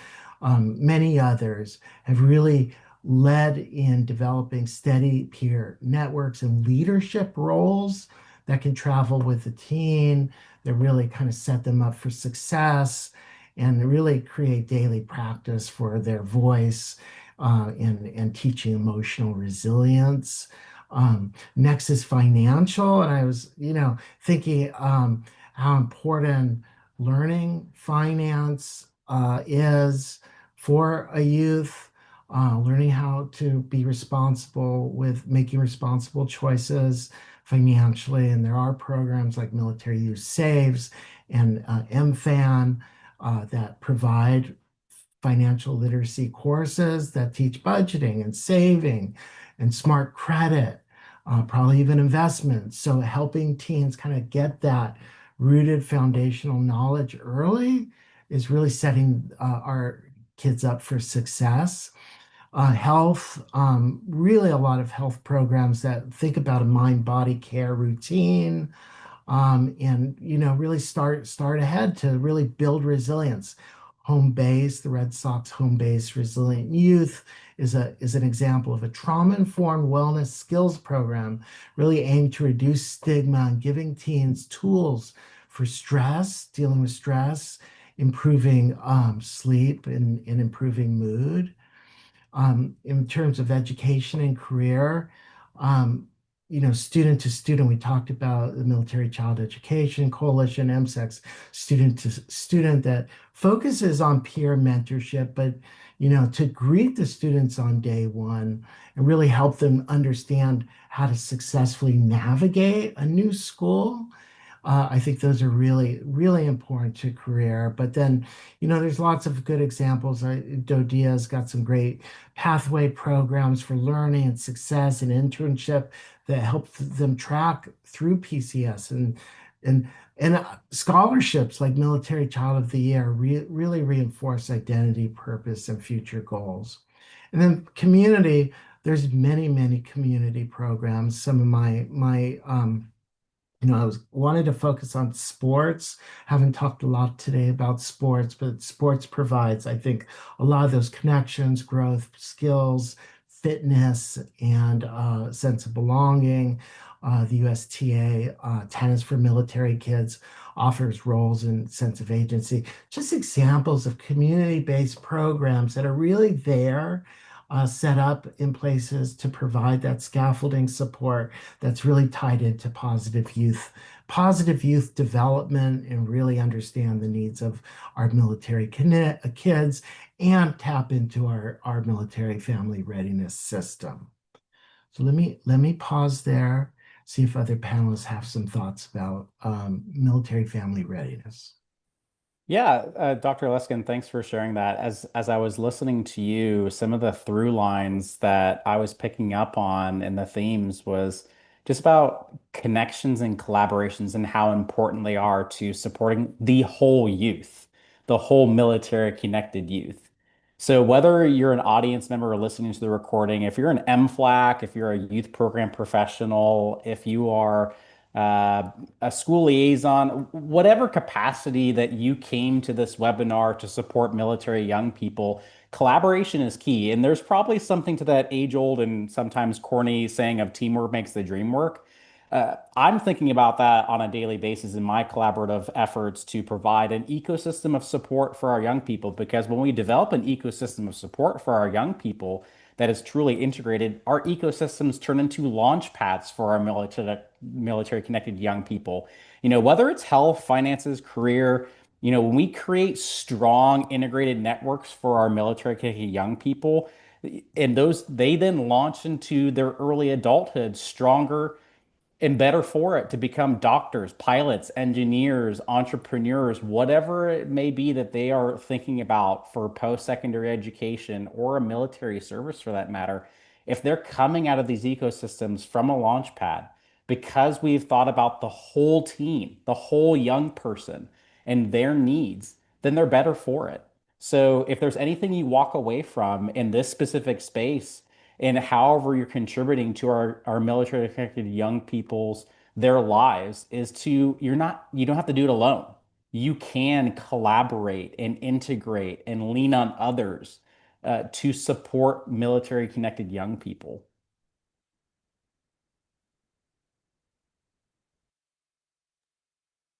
many others have really led in developing steady peer networks and leadership roles that can travel with the teen, that really kind of set them up for success and really create daily practice for their voice and teaching emotional resilience. Next is financial. And I was, you know, thinking how important learning finance is for a youth, learning how to be responsible with making responsible choices financially. And there are programs like Military Youth Saves and MFAN that provide financial literacy courses that teach budgeting and saving and smart credit, probably even investments. So helping teens kind of get that rooted foundational knowledge early is really setting our kids up for success. Health, really a lot of health programs that think about a mind-body care routine, and you know really start ahead to really build resilience. Home base, the Red Sox home base resilient youth is an example of a trauma-informed wellness skills program really aimed to reduce stigma and giving teens tools for stress, dealing with stress, improving sleep and improving mood. in terms of education and career. Um, student to student, we talked about the Military Child Education Coalition, MSEC's student to student that focuses on peer mentorship, but to greet the students on day one and really help them understand how to successfully navigate a new school. I think those are really, really important to career. But then, there's lots of good examples. Dodia's got some great pathway programs for learning and success and internship that help them track through PCS and scholarships like Military Child of the Year really reinforce identity, purpose, and future goals. And then community, there's many community programs. Some of my I wanted to focus on sports. Haven't talked a lot today about sports, but sports provides, I think, a lot of those connections, growth, skills, fitness, and sense of belonging. The USTA Tennis for Military Kids offers roles and sense of agency. Just examples of community-based programs that are really there, set up in places to provide that scaffolding support that's really tied into positive youth development, and really understand the needs of our military kids and tap into our military family readiness system. So let me pause there, see if other panelists have some thoughts about military family readiness. Yeah, Dr. Luskin, thanks for sharing that. As I was listening to you, some of the through lines that I was picking up on and the themes was just about connections and collaborations and how important they are to supporting the whole youth, the whole military connected youth. So whether you're an audience member or listening to the recording, if you're an MFLAC, if you're a youth program professional, if you are a school liaison, whatever capacity that you came to this webinar to support military young people, collaboration is key. And there's probably something to that age-old and sometimes corny saying of teamwork makes the dream work. I'm thinking about that on a daily basis in my collaborative efforts to provide an ecosystem of support for our young people. Because when we develop an ecosystem of support for our young people that is truly integrated, our ecosystems turn into launch pads for our military connected young people. Whether it's health, finances, career, when we create strong integrated networks for our military connected young people, and those they then launch into their early adulthood stronger and better for it to become doctors, pilots, engineers, entrepreneurs, whatever it may be that they are thinking about for post-secondary education or a military service for that matter. If they're coming out of these ecosystems from a launch pad, because we've thought about the whole team, the whole young person and their needs, then they're better for it. So if there's anything you walk away from in this specific space, and however you're contributing to our military connected young people's their lives, is to you don't have to do it alone. You can collaborate and integrate and lean on others to support military connected young people.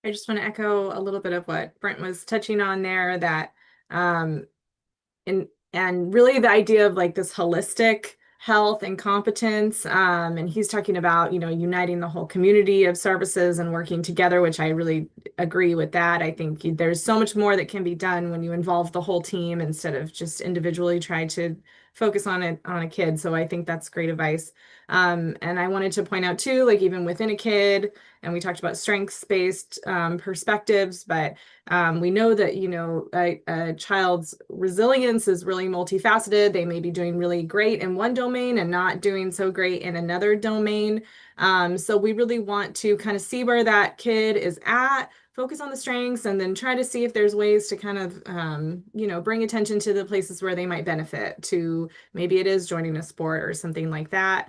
I just want to echo a little bit of what Brent was touching on there, that and really the idea of like this holistic health and competence. And he's talking about, uniting the whole community of services and working together, which I really agree with that. I think there's so much more that can be done when you involve the whole team instead of just individually try to focus on a kid. So I think that's great advice. And I wanted to point out too, like even within a kid, and we talked about strengths-based perspectives, but we know that, a child's resilience is really multifaceted. They may be doing really great in one domain and not doing so great in another domain. So we really want to kind of see where that kid is at, focus on the strengths, and then try to see if there's ways to kind of, bring attention to the places where they might benefit to, maybe it is joining a sport or something like that.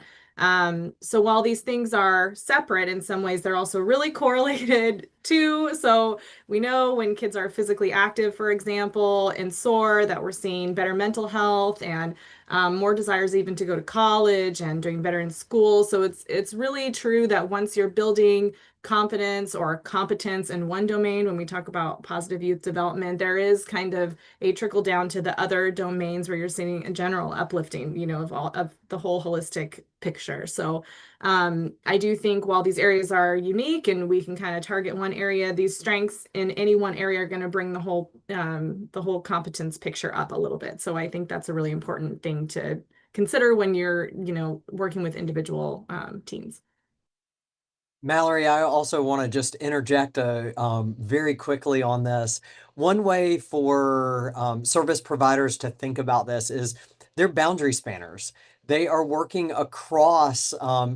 So while these things are separate in some ways, they're also really correlated too. So we know when kids are physically active, for example, in SOAR, that we're seeing better mental health and more desires even to go to college and doing better in school. So it's really true that once you're building confidence or competence in one domain, when we talk about positive youth development, there is kind of a trickle down to the other domains where you're seeing a general uplifting, of the whole holistic picture. So I do think while these areas are unique and we can kind of target one area, these strengths in any one area are going to bring the whole competence picture up a little bit. So I think that's a really important thing to consider when you're, working with individual teams. Mallory, I also want to just interject very quickly on this. One way for service providers to think about this is they're boundary spanners. They are working across,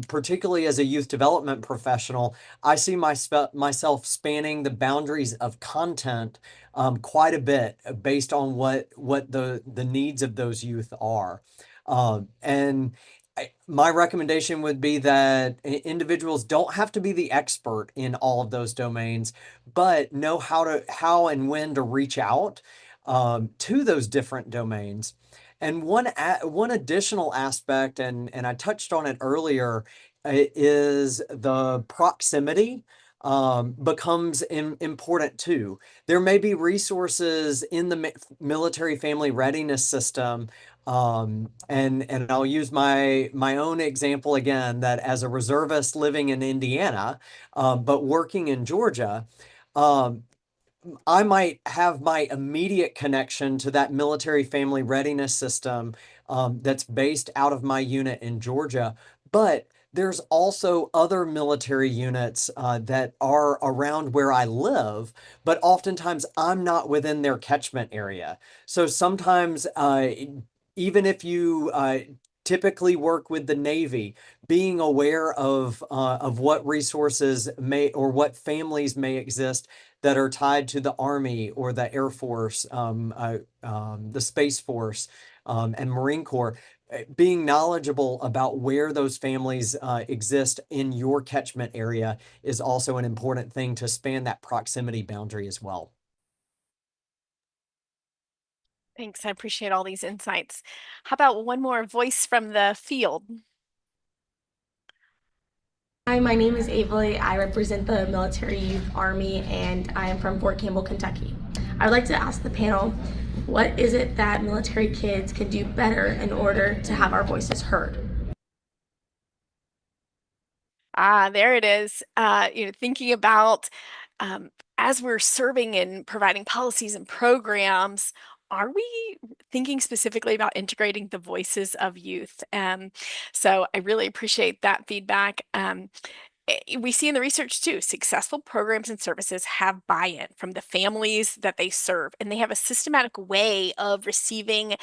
particularly as a youth development professional, I see myself spanning the boundaries of content quite a bit based on what the needs of those youth are. And my recommendation would be that individuals don't have to be the expert in all of those domains, but know how and when to reach out to those different domains. And one additional aspect, and I touched on it earlier, is the proximity becomes important too. There may be resources in the military family readiness system, and I'll use my own example again, that as a reservist living in Indiana, but working in Georgia, um, I might have my immediate connection to that military family readiness system that's based out of my unit in Georgia, but there's also other military units that are around where I live, but oftentimes I'm not within their catchment area. So sometimes, even if you typically work with the Navy, being aware of what resources may or what families may exist that are tied to the Army or the Air Force, the Space Force, and Marine Corps, being knowledgeable about where those families exist in your catchment area is also an important thing to span that proximity boundary as well. Thanks. I appreciate all these insights. How about one more voice from the field? Hi, my name is Avery. I represent the Military Youth Army and I am from Fort Campbell, Kentucky. I would like to ask the panel, what is it that military kids can do better in order to have our voices heard? Ah, there it is. Thinking about as we're serving and providing policies and programs, are we thinking specifically about integrating the voices of youth? So I really appreciate that feedback. We see in the research too, successful programs and services have buy-in from the families that they serve, and they have a systematic way of receiving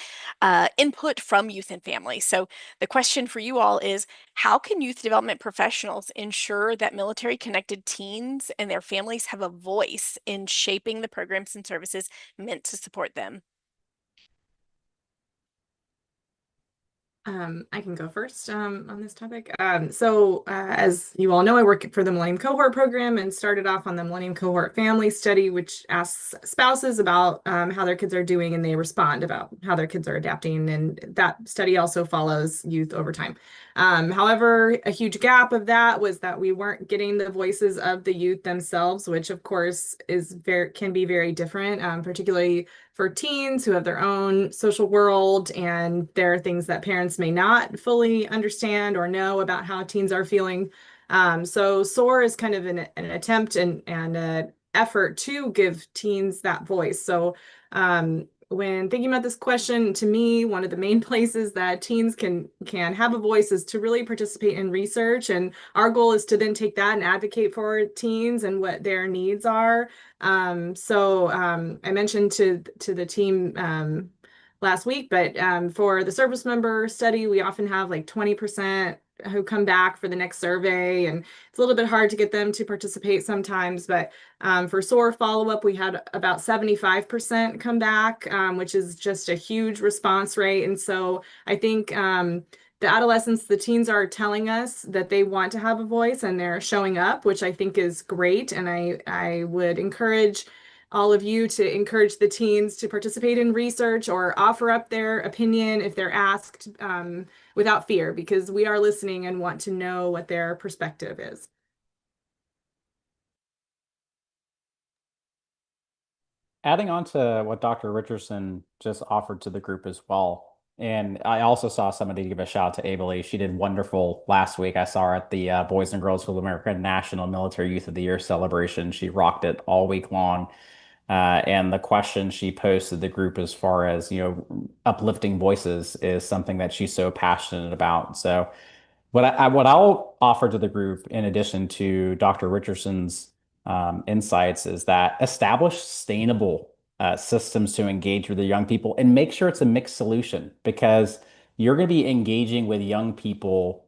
input from youth and families. So the question for you all is, how can youth development professionals ensure that military-connected teens and their families have a voice in shaping the programs and services meant to support them? I can go first on this topic. As you all know, I work for the Millennium Cohort program and started off on the Millennium Cohort Family Study, which asks spouses about how their kids are doing, and they respond about how their kids are adapting. And that study also follows youth over time. However, a huge gap of that was that we weren't getting the voices of the youth themselves, which of course can be very different, particularly for teens who have their own social world, and there are things that parents may not fully understand or know about how teens are feeling. So SOAR is kind of an attempt and an effort to give teens that voice. So when thinking about this question, to me, one of the main places that teens can have a voice is to really participate in research. And our goal is to then take that and advocate for teens and what their needs are. I mentioned to the team last week, but for the service member study, we often have like 20% who come back for the next survey, and it's a little bit hard to get them to participate sometimes. But for SOAR follow-up, we had about 75% come back, which is just a huge response rate. And so I think the adolescents, the teens are telling us that they want to have a voice and they're showing up, which I think is great. And I would encourage all of you to encourage the teens to participate in research or offer up their opinion if they're asked, without fear, because we are listening and want to know what their perspective is. Adding on to what Dr. Richardson just offered to the group as well. And I also saw somebody give a shout out to Abelee. She did wonderful last week. I saw her at the Boys and Girls of America National Military Youth of the Year celebration. She rocked it all week long. And the question she posed to the group as far as, uplifting voices is something that she's so passionate about. So what I'll offer to the group, in addition to Dr. Richardson's insights, is that establish sustainable systems to engage with the young people and make sure it's a mixed solution because you're going to be engaging with young people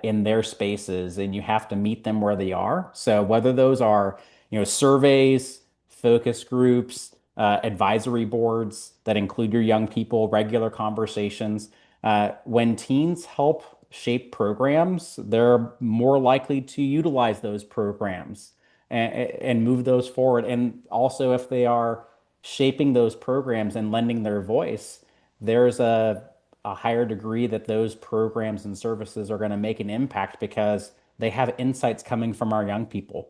in their spaces, and you have to meet them where they are. So whether those are, surveys, focus groups, advisory boards that include your young people, regular conversations. When teens help shape programs, they're more likely to utilize those programs and move those forward. And also, if they are shaping those programs and lending their voice, there's a higher degree that those programs and services are going to make an impact because they have insights coming from our young people.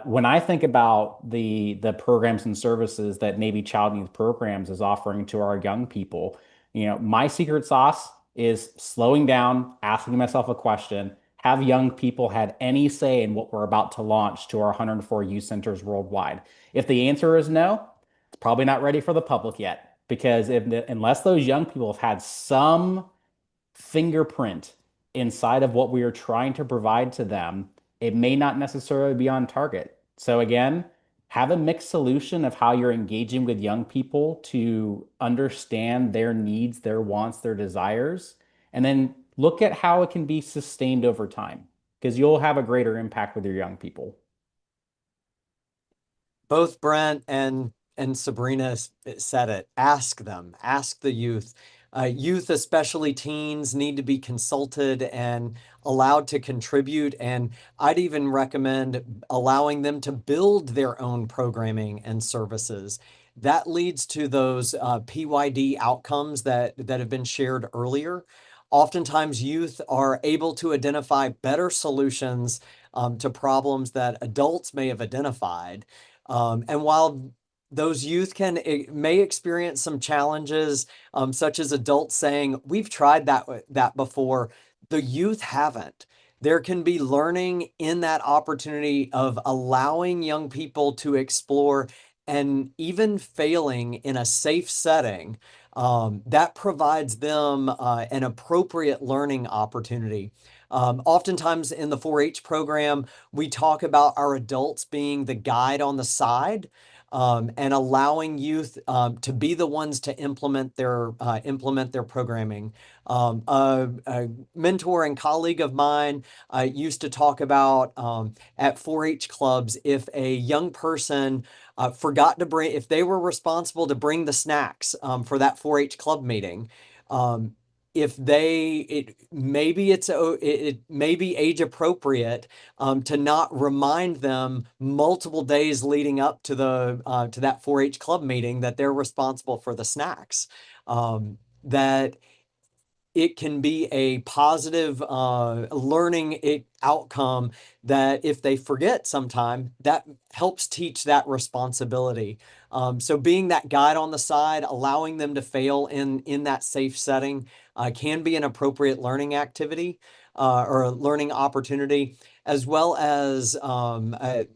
When I think about the programs and services that Navy Child and Youth Programs is offering to our young people, my secret sauce is slowing down, asking myself a question. Have young people had any say in what we're about to launch to our 104 youth centers worldwide? If the answer is no, it's probably not ready for the public yet because unless those young people have had some fingerprint inside of what we are trying to provide to them, it may not necessarily be on target. So again, have a mixed solution of how you're engaging with young people to understand their needs, their wants, their desires, and then look at how it can be sustained over time because you'll have a greater impact with your young people. Both Brent and Sabrina said it. Ask them, ask the youth. Youth, especially teens, need to be consulted and allowed to contribute. And I'd even recommend allowing them to build their own programming and services. That leads to those PYD outcomes that have been shared earlier. Oftentimes, youth are able to identify better solutions to problems that adults may have identified. And while those youth may experience some challenges, such as adults saying, "We've tried that before," the youth haven't. There can be learning in that opportunity of allowing young people to explore and even failing in a safe setting. That provides them an appropriate learning opportunity. Oftentimes in the 4-H program, we talk about our adults being the guide on the side, and allowing youth to be the ones to implement their programming. A mentor and colleague of mine used to talk about at 4-H clubs, if a young person forgot to bring, if they were responsible to bring the snacks for that 4-H club meeting, if it may be age appropriate to not remind them multiple days leading up to to that 4-H club meeting that they're responsible for the snacks. That it can be a positive learning outcome that if they forget sometime, that helps teach that responsibility. So being that guide on the side, allowing them to fail in that safe setting can be an appropriate learning activity or a learning opportunity, as well as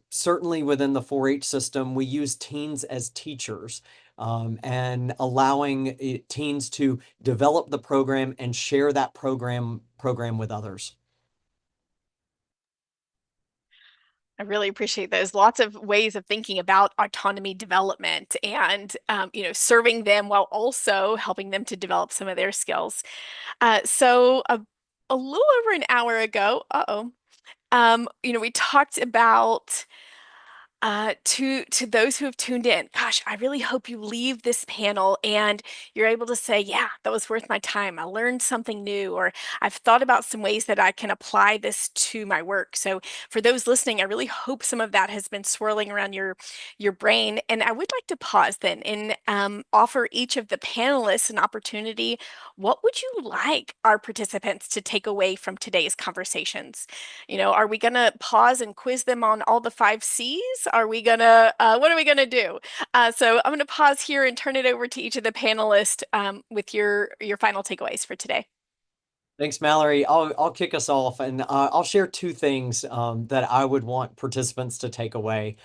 certainly within the 4-H system, we use teens as teachers. And allowing teens to develop the program and share that program with others. I really appreciate those. Lots of ways of thinking about autonomy development and, serving them while also helping them to develop some of their skills. So a little over an hour ago, we talked about To those who have tuned in, gosh, I really hope you leave this panel and you're able to say, yeah, that was worth my time. I learned something new, or I've thought about some ways that I can apply this to my work. So for those listening, I really hope some of that has been swirling around your brain. And I would like to pause then and offer each of the panelists an opportunity. What would you like our participants to take away from today's conversations? Are we going to pause and quiz them on all the 5 C's? Are we going to, what are we going to do? So I'm going to pause here and turn it over to each of the panelists with your final takeaways for today. Thanks, Mallory. I'll kick us off, and I'll share two things that I would want participants to take away.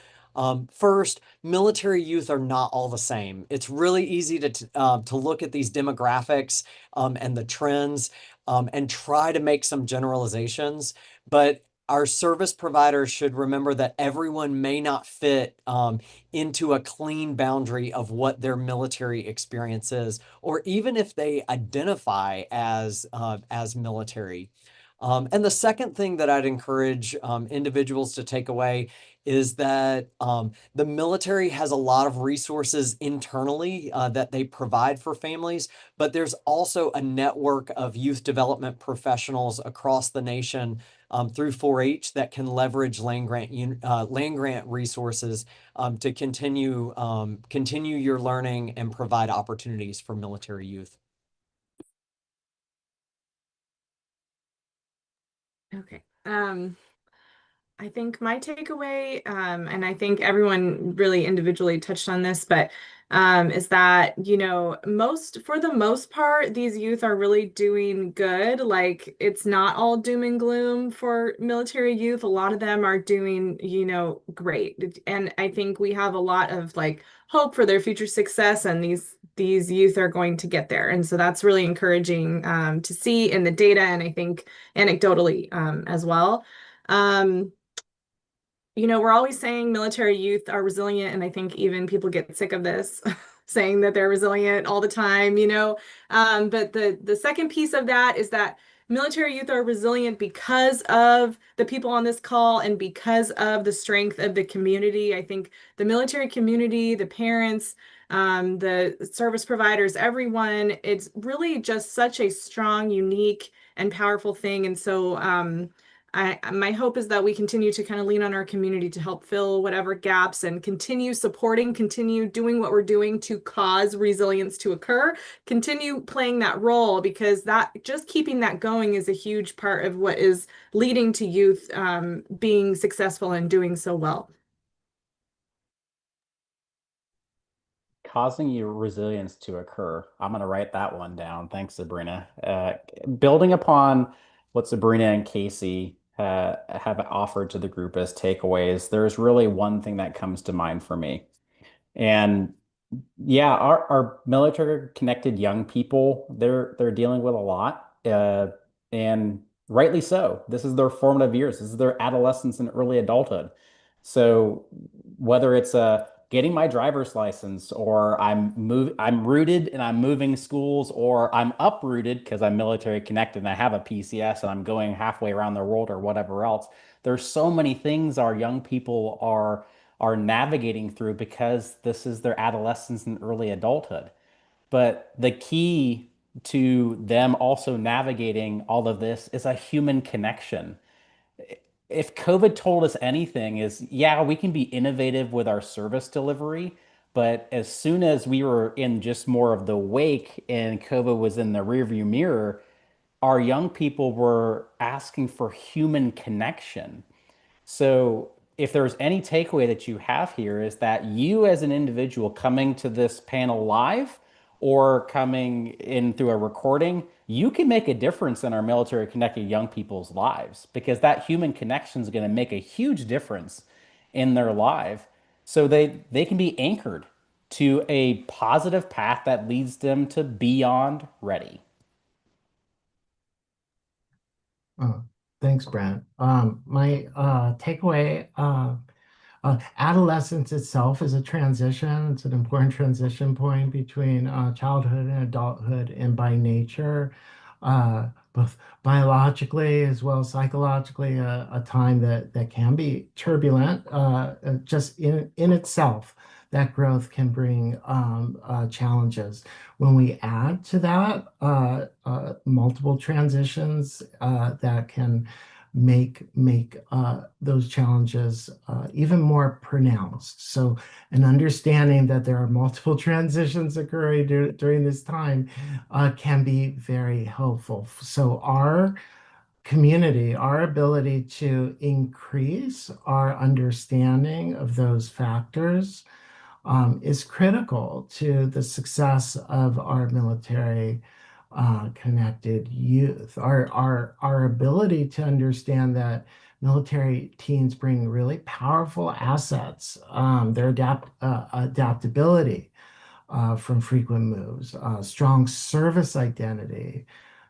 First, military youth are not all the same. It's really easy to look at these demographics and the trends and try to make some generalizations, but our service providers should remember that everyone may not fit into a clean boundary of what their military experience is, or even if they identify as military. And the second thing that I'd encourage individuals to take away is that the military has a lot of resources internally that they provide for families, but there's also a network of youth development professionals across the nation through 4-H that can leverage land grant resources to continue your learning and provide opportunities for military youth. Okay. I think my takeaway, and I think everyone really individually touched on this, but is that, for the most part, these youth are really doing good. Like, it's not all doom and gloom for military youth. A lot of them are doing, great. And I think we have a lot of like hope for their future success, and these youth are going to get there. And so that's really encouraging to see in the data, and I think anecdotally as well. We're always saying military youth are resilient, and I think even people get sick of this saying that they're resilient all the time. But the second piece of that is that military youth are resilient because of the people on this call and because of the strength of the community. I think the military community, the parents, the service providers, everyone, it's really just such a strong, unique, and powerful thing. And so my hope is that we continue to kind of lean on our community to help fill whatever gaps and continue supporting, continue doing what we're doing to cause resilience to occur, continue playing that role, because that just keeping that going is a huge part of what is leading to youth being successful and doing so well. Causing your resilience to occur. I'm going to write that one down. Thanks, Sabrina. Building upon what Sabrina and Casey have offered to the group as takeaways, there's really one thing that comes to mind for me. And yeah, our military connected young people, they're dealing with a lot, and rightly so. This is their formative years. This is their adolescence and early adulthood. So whether it's getting my driver's license, or I'm rooted and I'm moving schools, or I'm uprooted because I'm military connected and I have a PCS and I'm going halfway around the world or whatever else. There's so many things our young people are navigating through because this is their adolescence and early adulthood. But the key to them also navigating all of this is a human connection. If COVID told us anything, is yeah, we can be innovative with our service delivery, but as soon as we were in just more of the wake and COVID was in the rearview mirror, our young people were asking for human connection. So, if there's any takeaway that you have here, is that you as an individual coming to this panel live or coming in through a recording, you can make a difference in our military connected young people's lives, because that human connection is going to make a huge difference in their life. So they can be anchored to a positive path that leads them to beyond ready. Oh, thanks, Brent. My takeaway, adolescence itself is a transition. It's an important transition point between childhood and adulthood, and by nature, both biologically as well as psychologically, a time that can be turbulent, just in itself. That growth can bring challenges. When we add to that multiple transitions that can make those challenges even more pronounced. So an understanding that there are multiple transitions occurring during this time can be very helpful. So our community, our ability to increase our understanding of those factors is critical to the success of our military connected youth. Our ability to understand that military teens bring really powerful assets, their adaptability from frequent moves, strong service identity,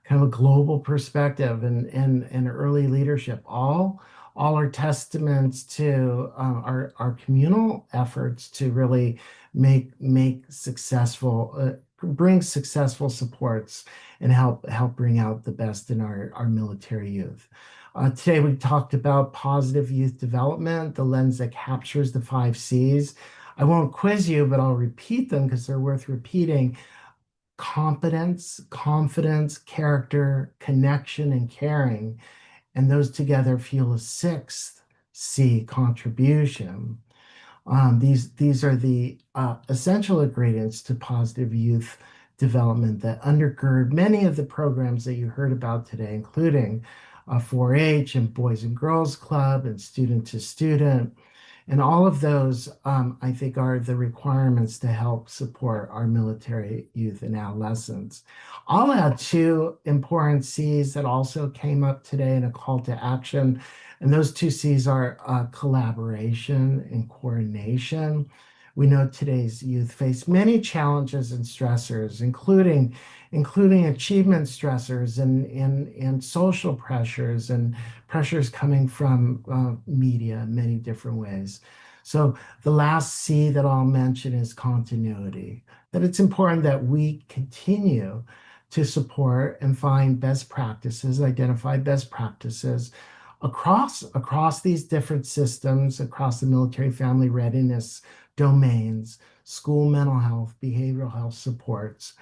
kind of a global perspective, and early leadership. All are testaments to our communal efforts to really make successful, bring successful supports and help bring out the best in our military youth. Today we talked about positive youth development, the lens that captures the 5 Cs. I won't quiz you, but I'll repeat them because they're worth repeating. Competence, confidence, character, connection, and caring. And those together fuel a 6th C, contribution. These are the essential ingredients to positive youth development that undergird many of the programs that you heard about today, including 4-H and Boys and Girls Club and Student to Student. And all of those, I think, are the requirements to help support our military youth and adolescents. I'll add 2 important Cs that also came up today in a call to action. And those 2 Cs are collaboration and coordination. We know today's youth face many challenges and stressors, including achievement stressors and social pressures and pressures coming from media in many different ways. So the last C that I'll mention is continuity, that it's important that we continue to support and find best practices, identify best practices across these different systems, across the military family readiness domains, school mental health, behavioral health supports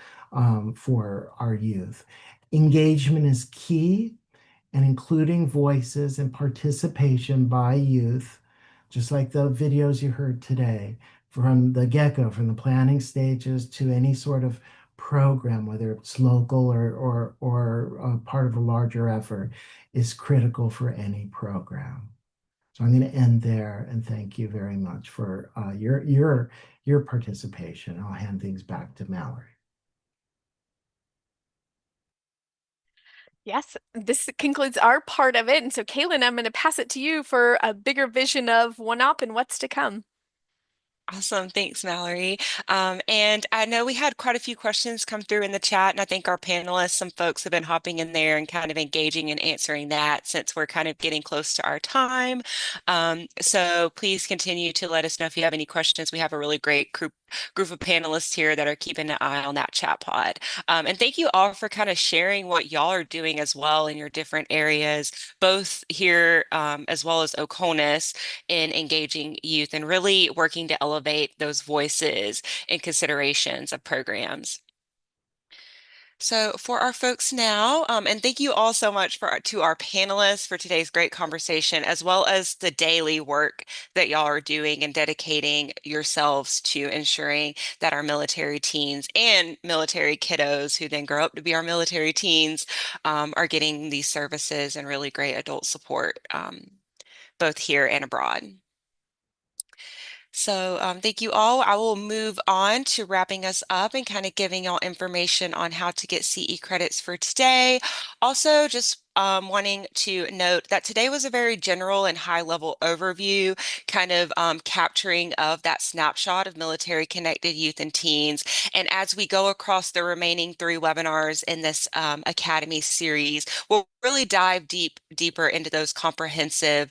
for our youth. Engagement is key, and including voices and participation by youth, just like the videos you heard today, from the get-go, from the planning stages to any sort of program, whether it's local or part of a larger effort, is critical for any program. So I'm going to end there and thank you very much for your participation. I'll hand things back to Mallory. Yes, this concludes our part of it. And so, Kaylin, I'm going to pass it to you for a bigger vision of OneOp and what's to come. Awesome. Thanks, Mallory. And I know we had quite a few questions come through in the chat, and I think our panelists, some folks have been hopping in there and kind of engaging and answering that since we're kind of getting close to our time. So please continue to let us know if you have any questions. We have a really great group of panelists here that are keeping an eye on that chat pod. And thank you all for kind of sharing what y'all are doing as well in your different areas, both here as well as Oconus, in engaging youth and really working to elevate those voices and considerations of programs. So for our folks now, and thank you all so much to our panelists for today's great conversation, as well as the daily work that y'all are doing and dedicating yourselves to ensuring that our military teens and military kiddos who then grow up to be our military teens are getting these services and really great adult support, both here and abroad. So thank you all. I will move on to wrapping us up and kind of giving y'all information on how to get CE credits for today. Also, just wanting to note that today was a very general and high-level overview, kind of capturing of that snapshot of military connected youth and teens. And as we go across the remaining 3 webinars in this Academy series, we'll really dive deeper into those comprehensive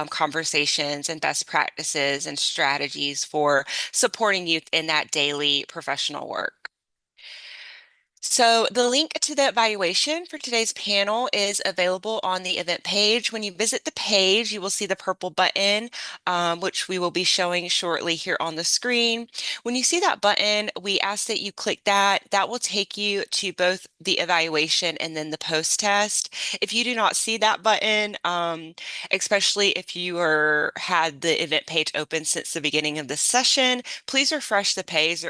conversations and best practices and strategies for supporting youth in that daily professional work. So the link to the evaluation for today's panel is available on the event page. When you visit the page, you will see the purple button, which we will be showing shortly here on the screen. When you see that button, we ask that you click that. That will take you to both the evaluation and then the post-test. If you do not see that button, especially if you had the event page open since the beginning of the session, please refresh the page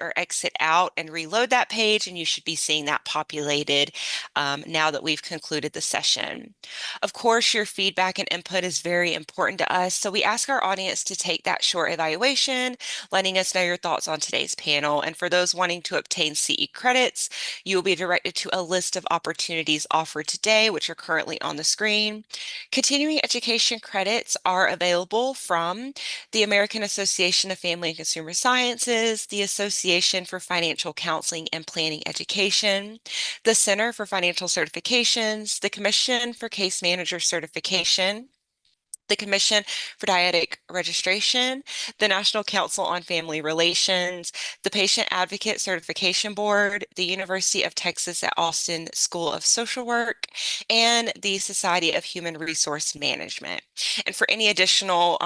or exit out and reload that page, and you should be seeing that populated now that we've concluded the session. Of course, your feedback and input is very important to us, so we ask our audience to take that short evaluation, letting us know your thoughts on today's panel. And for those wanting to obtain CE credits, you will be directed to a list of opportunities offered today, which are currently on the screen. Continuing education credits are available from the American Association of Family and Consumer Sciences, the Association for Financial Counseling and Planning Education, the Center for Financial Certifications, the Commission for Case Manager Certification, the Commission for Dietetic Registration, the National Council on Family Relations, the Patient Advocate Certification Board, the University of Texas at Austin School of Social Work, and the Society of Human Resource Management. And for any additional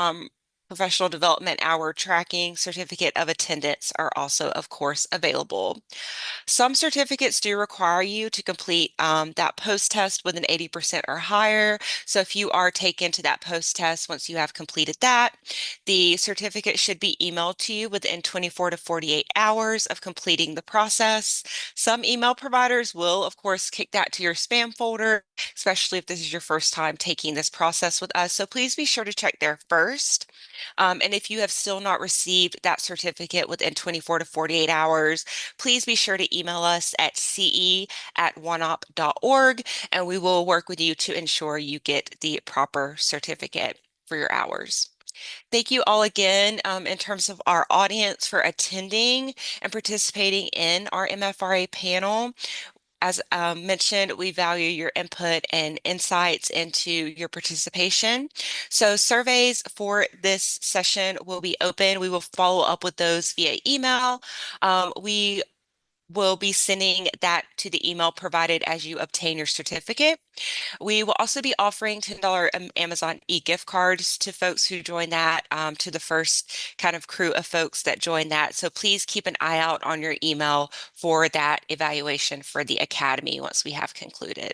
professional development hour tracking, certificate of attendance are also, of course, available. Some certificates do require you to complete that post-test with an 80% or higher. So if you are taken to that post-test, once you have completed that, the certificate should be emailed to you within 24 to 48 hours of completing the process. Some email providers will, of course, kick that to your spam folder, especially if this is your first time taking this process with us. So please be sure to check there first. And if you have still not received that certificate within 24 to 48 hours, please be sure to email us at ce@oneop.org, and we will work with you to ensure you get the proper certificate for your hours. Thank you all again in terms of our audience for attending and participating in our MFRA panel. As mentioned, we value your input and insights into your participation. So surveys for this session will be open. We will follow up with those via email. We will be sending that to the email provided as you obtain your certificate. We will also be offering $10 Amazon e-gift cards to folks who join that, to the first kind of crew of folks that join that. So please keep an eye out on your email for that evaluation for the Academy once we have concluded.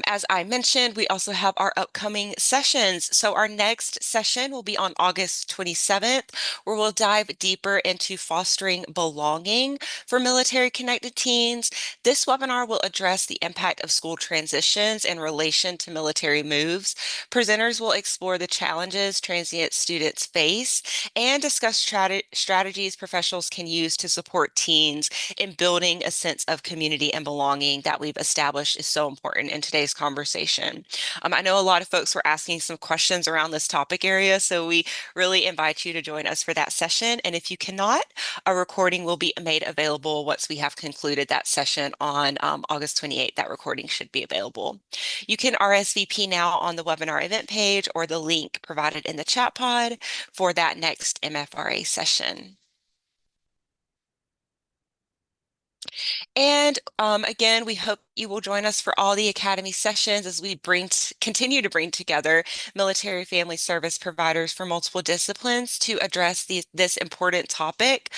As I mentioned, we also have our upcoming sessions. So our next session will be on August 27th, where we'll dive deeper into fostering belonging for military-connected teens. This webinar will address the impact of school transitions in relation to military moves. Presenters will explore the challenges transient students face and discuss strategies professionals can use to support teens in building a sense of community and belonging that we've established is so important in today's conversation. I know a lot of folks were asking some questions around this topic area, so we really invite you to join us for that session. And if you cannot, a recording will be made available once we have concluded that session on August 28th. That recording should be available. You can RSVP now on the webinar event page or the link provided in the chat pod for that next MFRA session. And again, we hope you will join us for all the Academy sessions as we continue to bring together military family service providers for multiple disciplines to address this important topic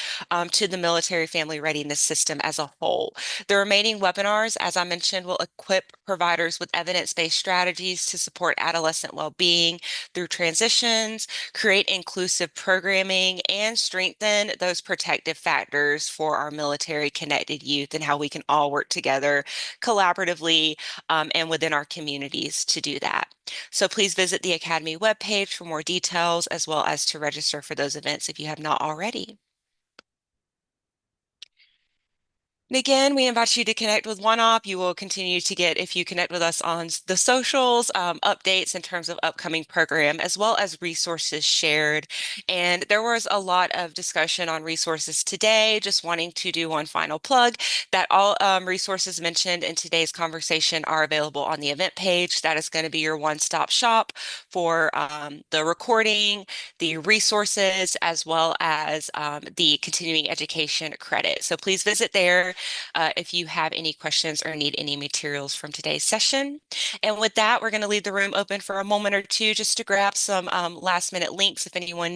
to the military family readiness system as a whole. The remaining webinars, as I mentioned, will equip providers with evidence-based strategies to support adolescent well-being through transitions, create inclusive programming, and strengthen those protective factors for our military-connected youth and how we can all work together collaboratively and within our communities to do that. So please visit the Academy webpage for more details, as well as to register for those events if you have not already. And again, we invite you to connect with OneOp. You will continue to get, if you connect with us on the socials, updates in terms of upcoming program, as well as resources shared. And there was a lot of discussion on resources today. Just wanting to do one final plug that all resources mentioned in today's conversation are available on the event page. That is going to be your one-stop shop for the recording, the resources, as well as the continuing education credit. So please visit there if you have any questions or need any materials from today's session. And with that, we're going to leave the room open for a moment or two just to grab some last minute links if anyone needs.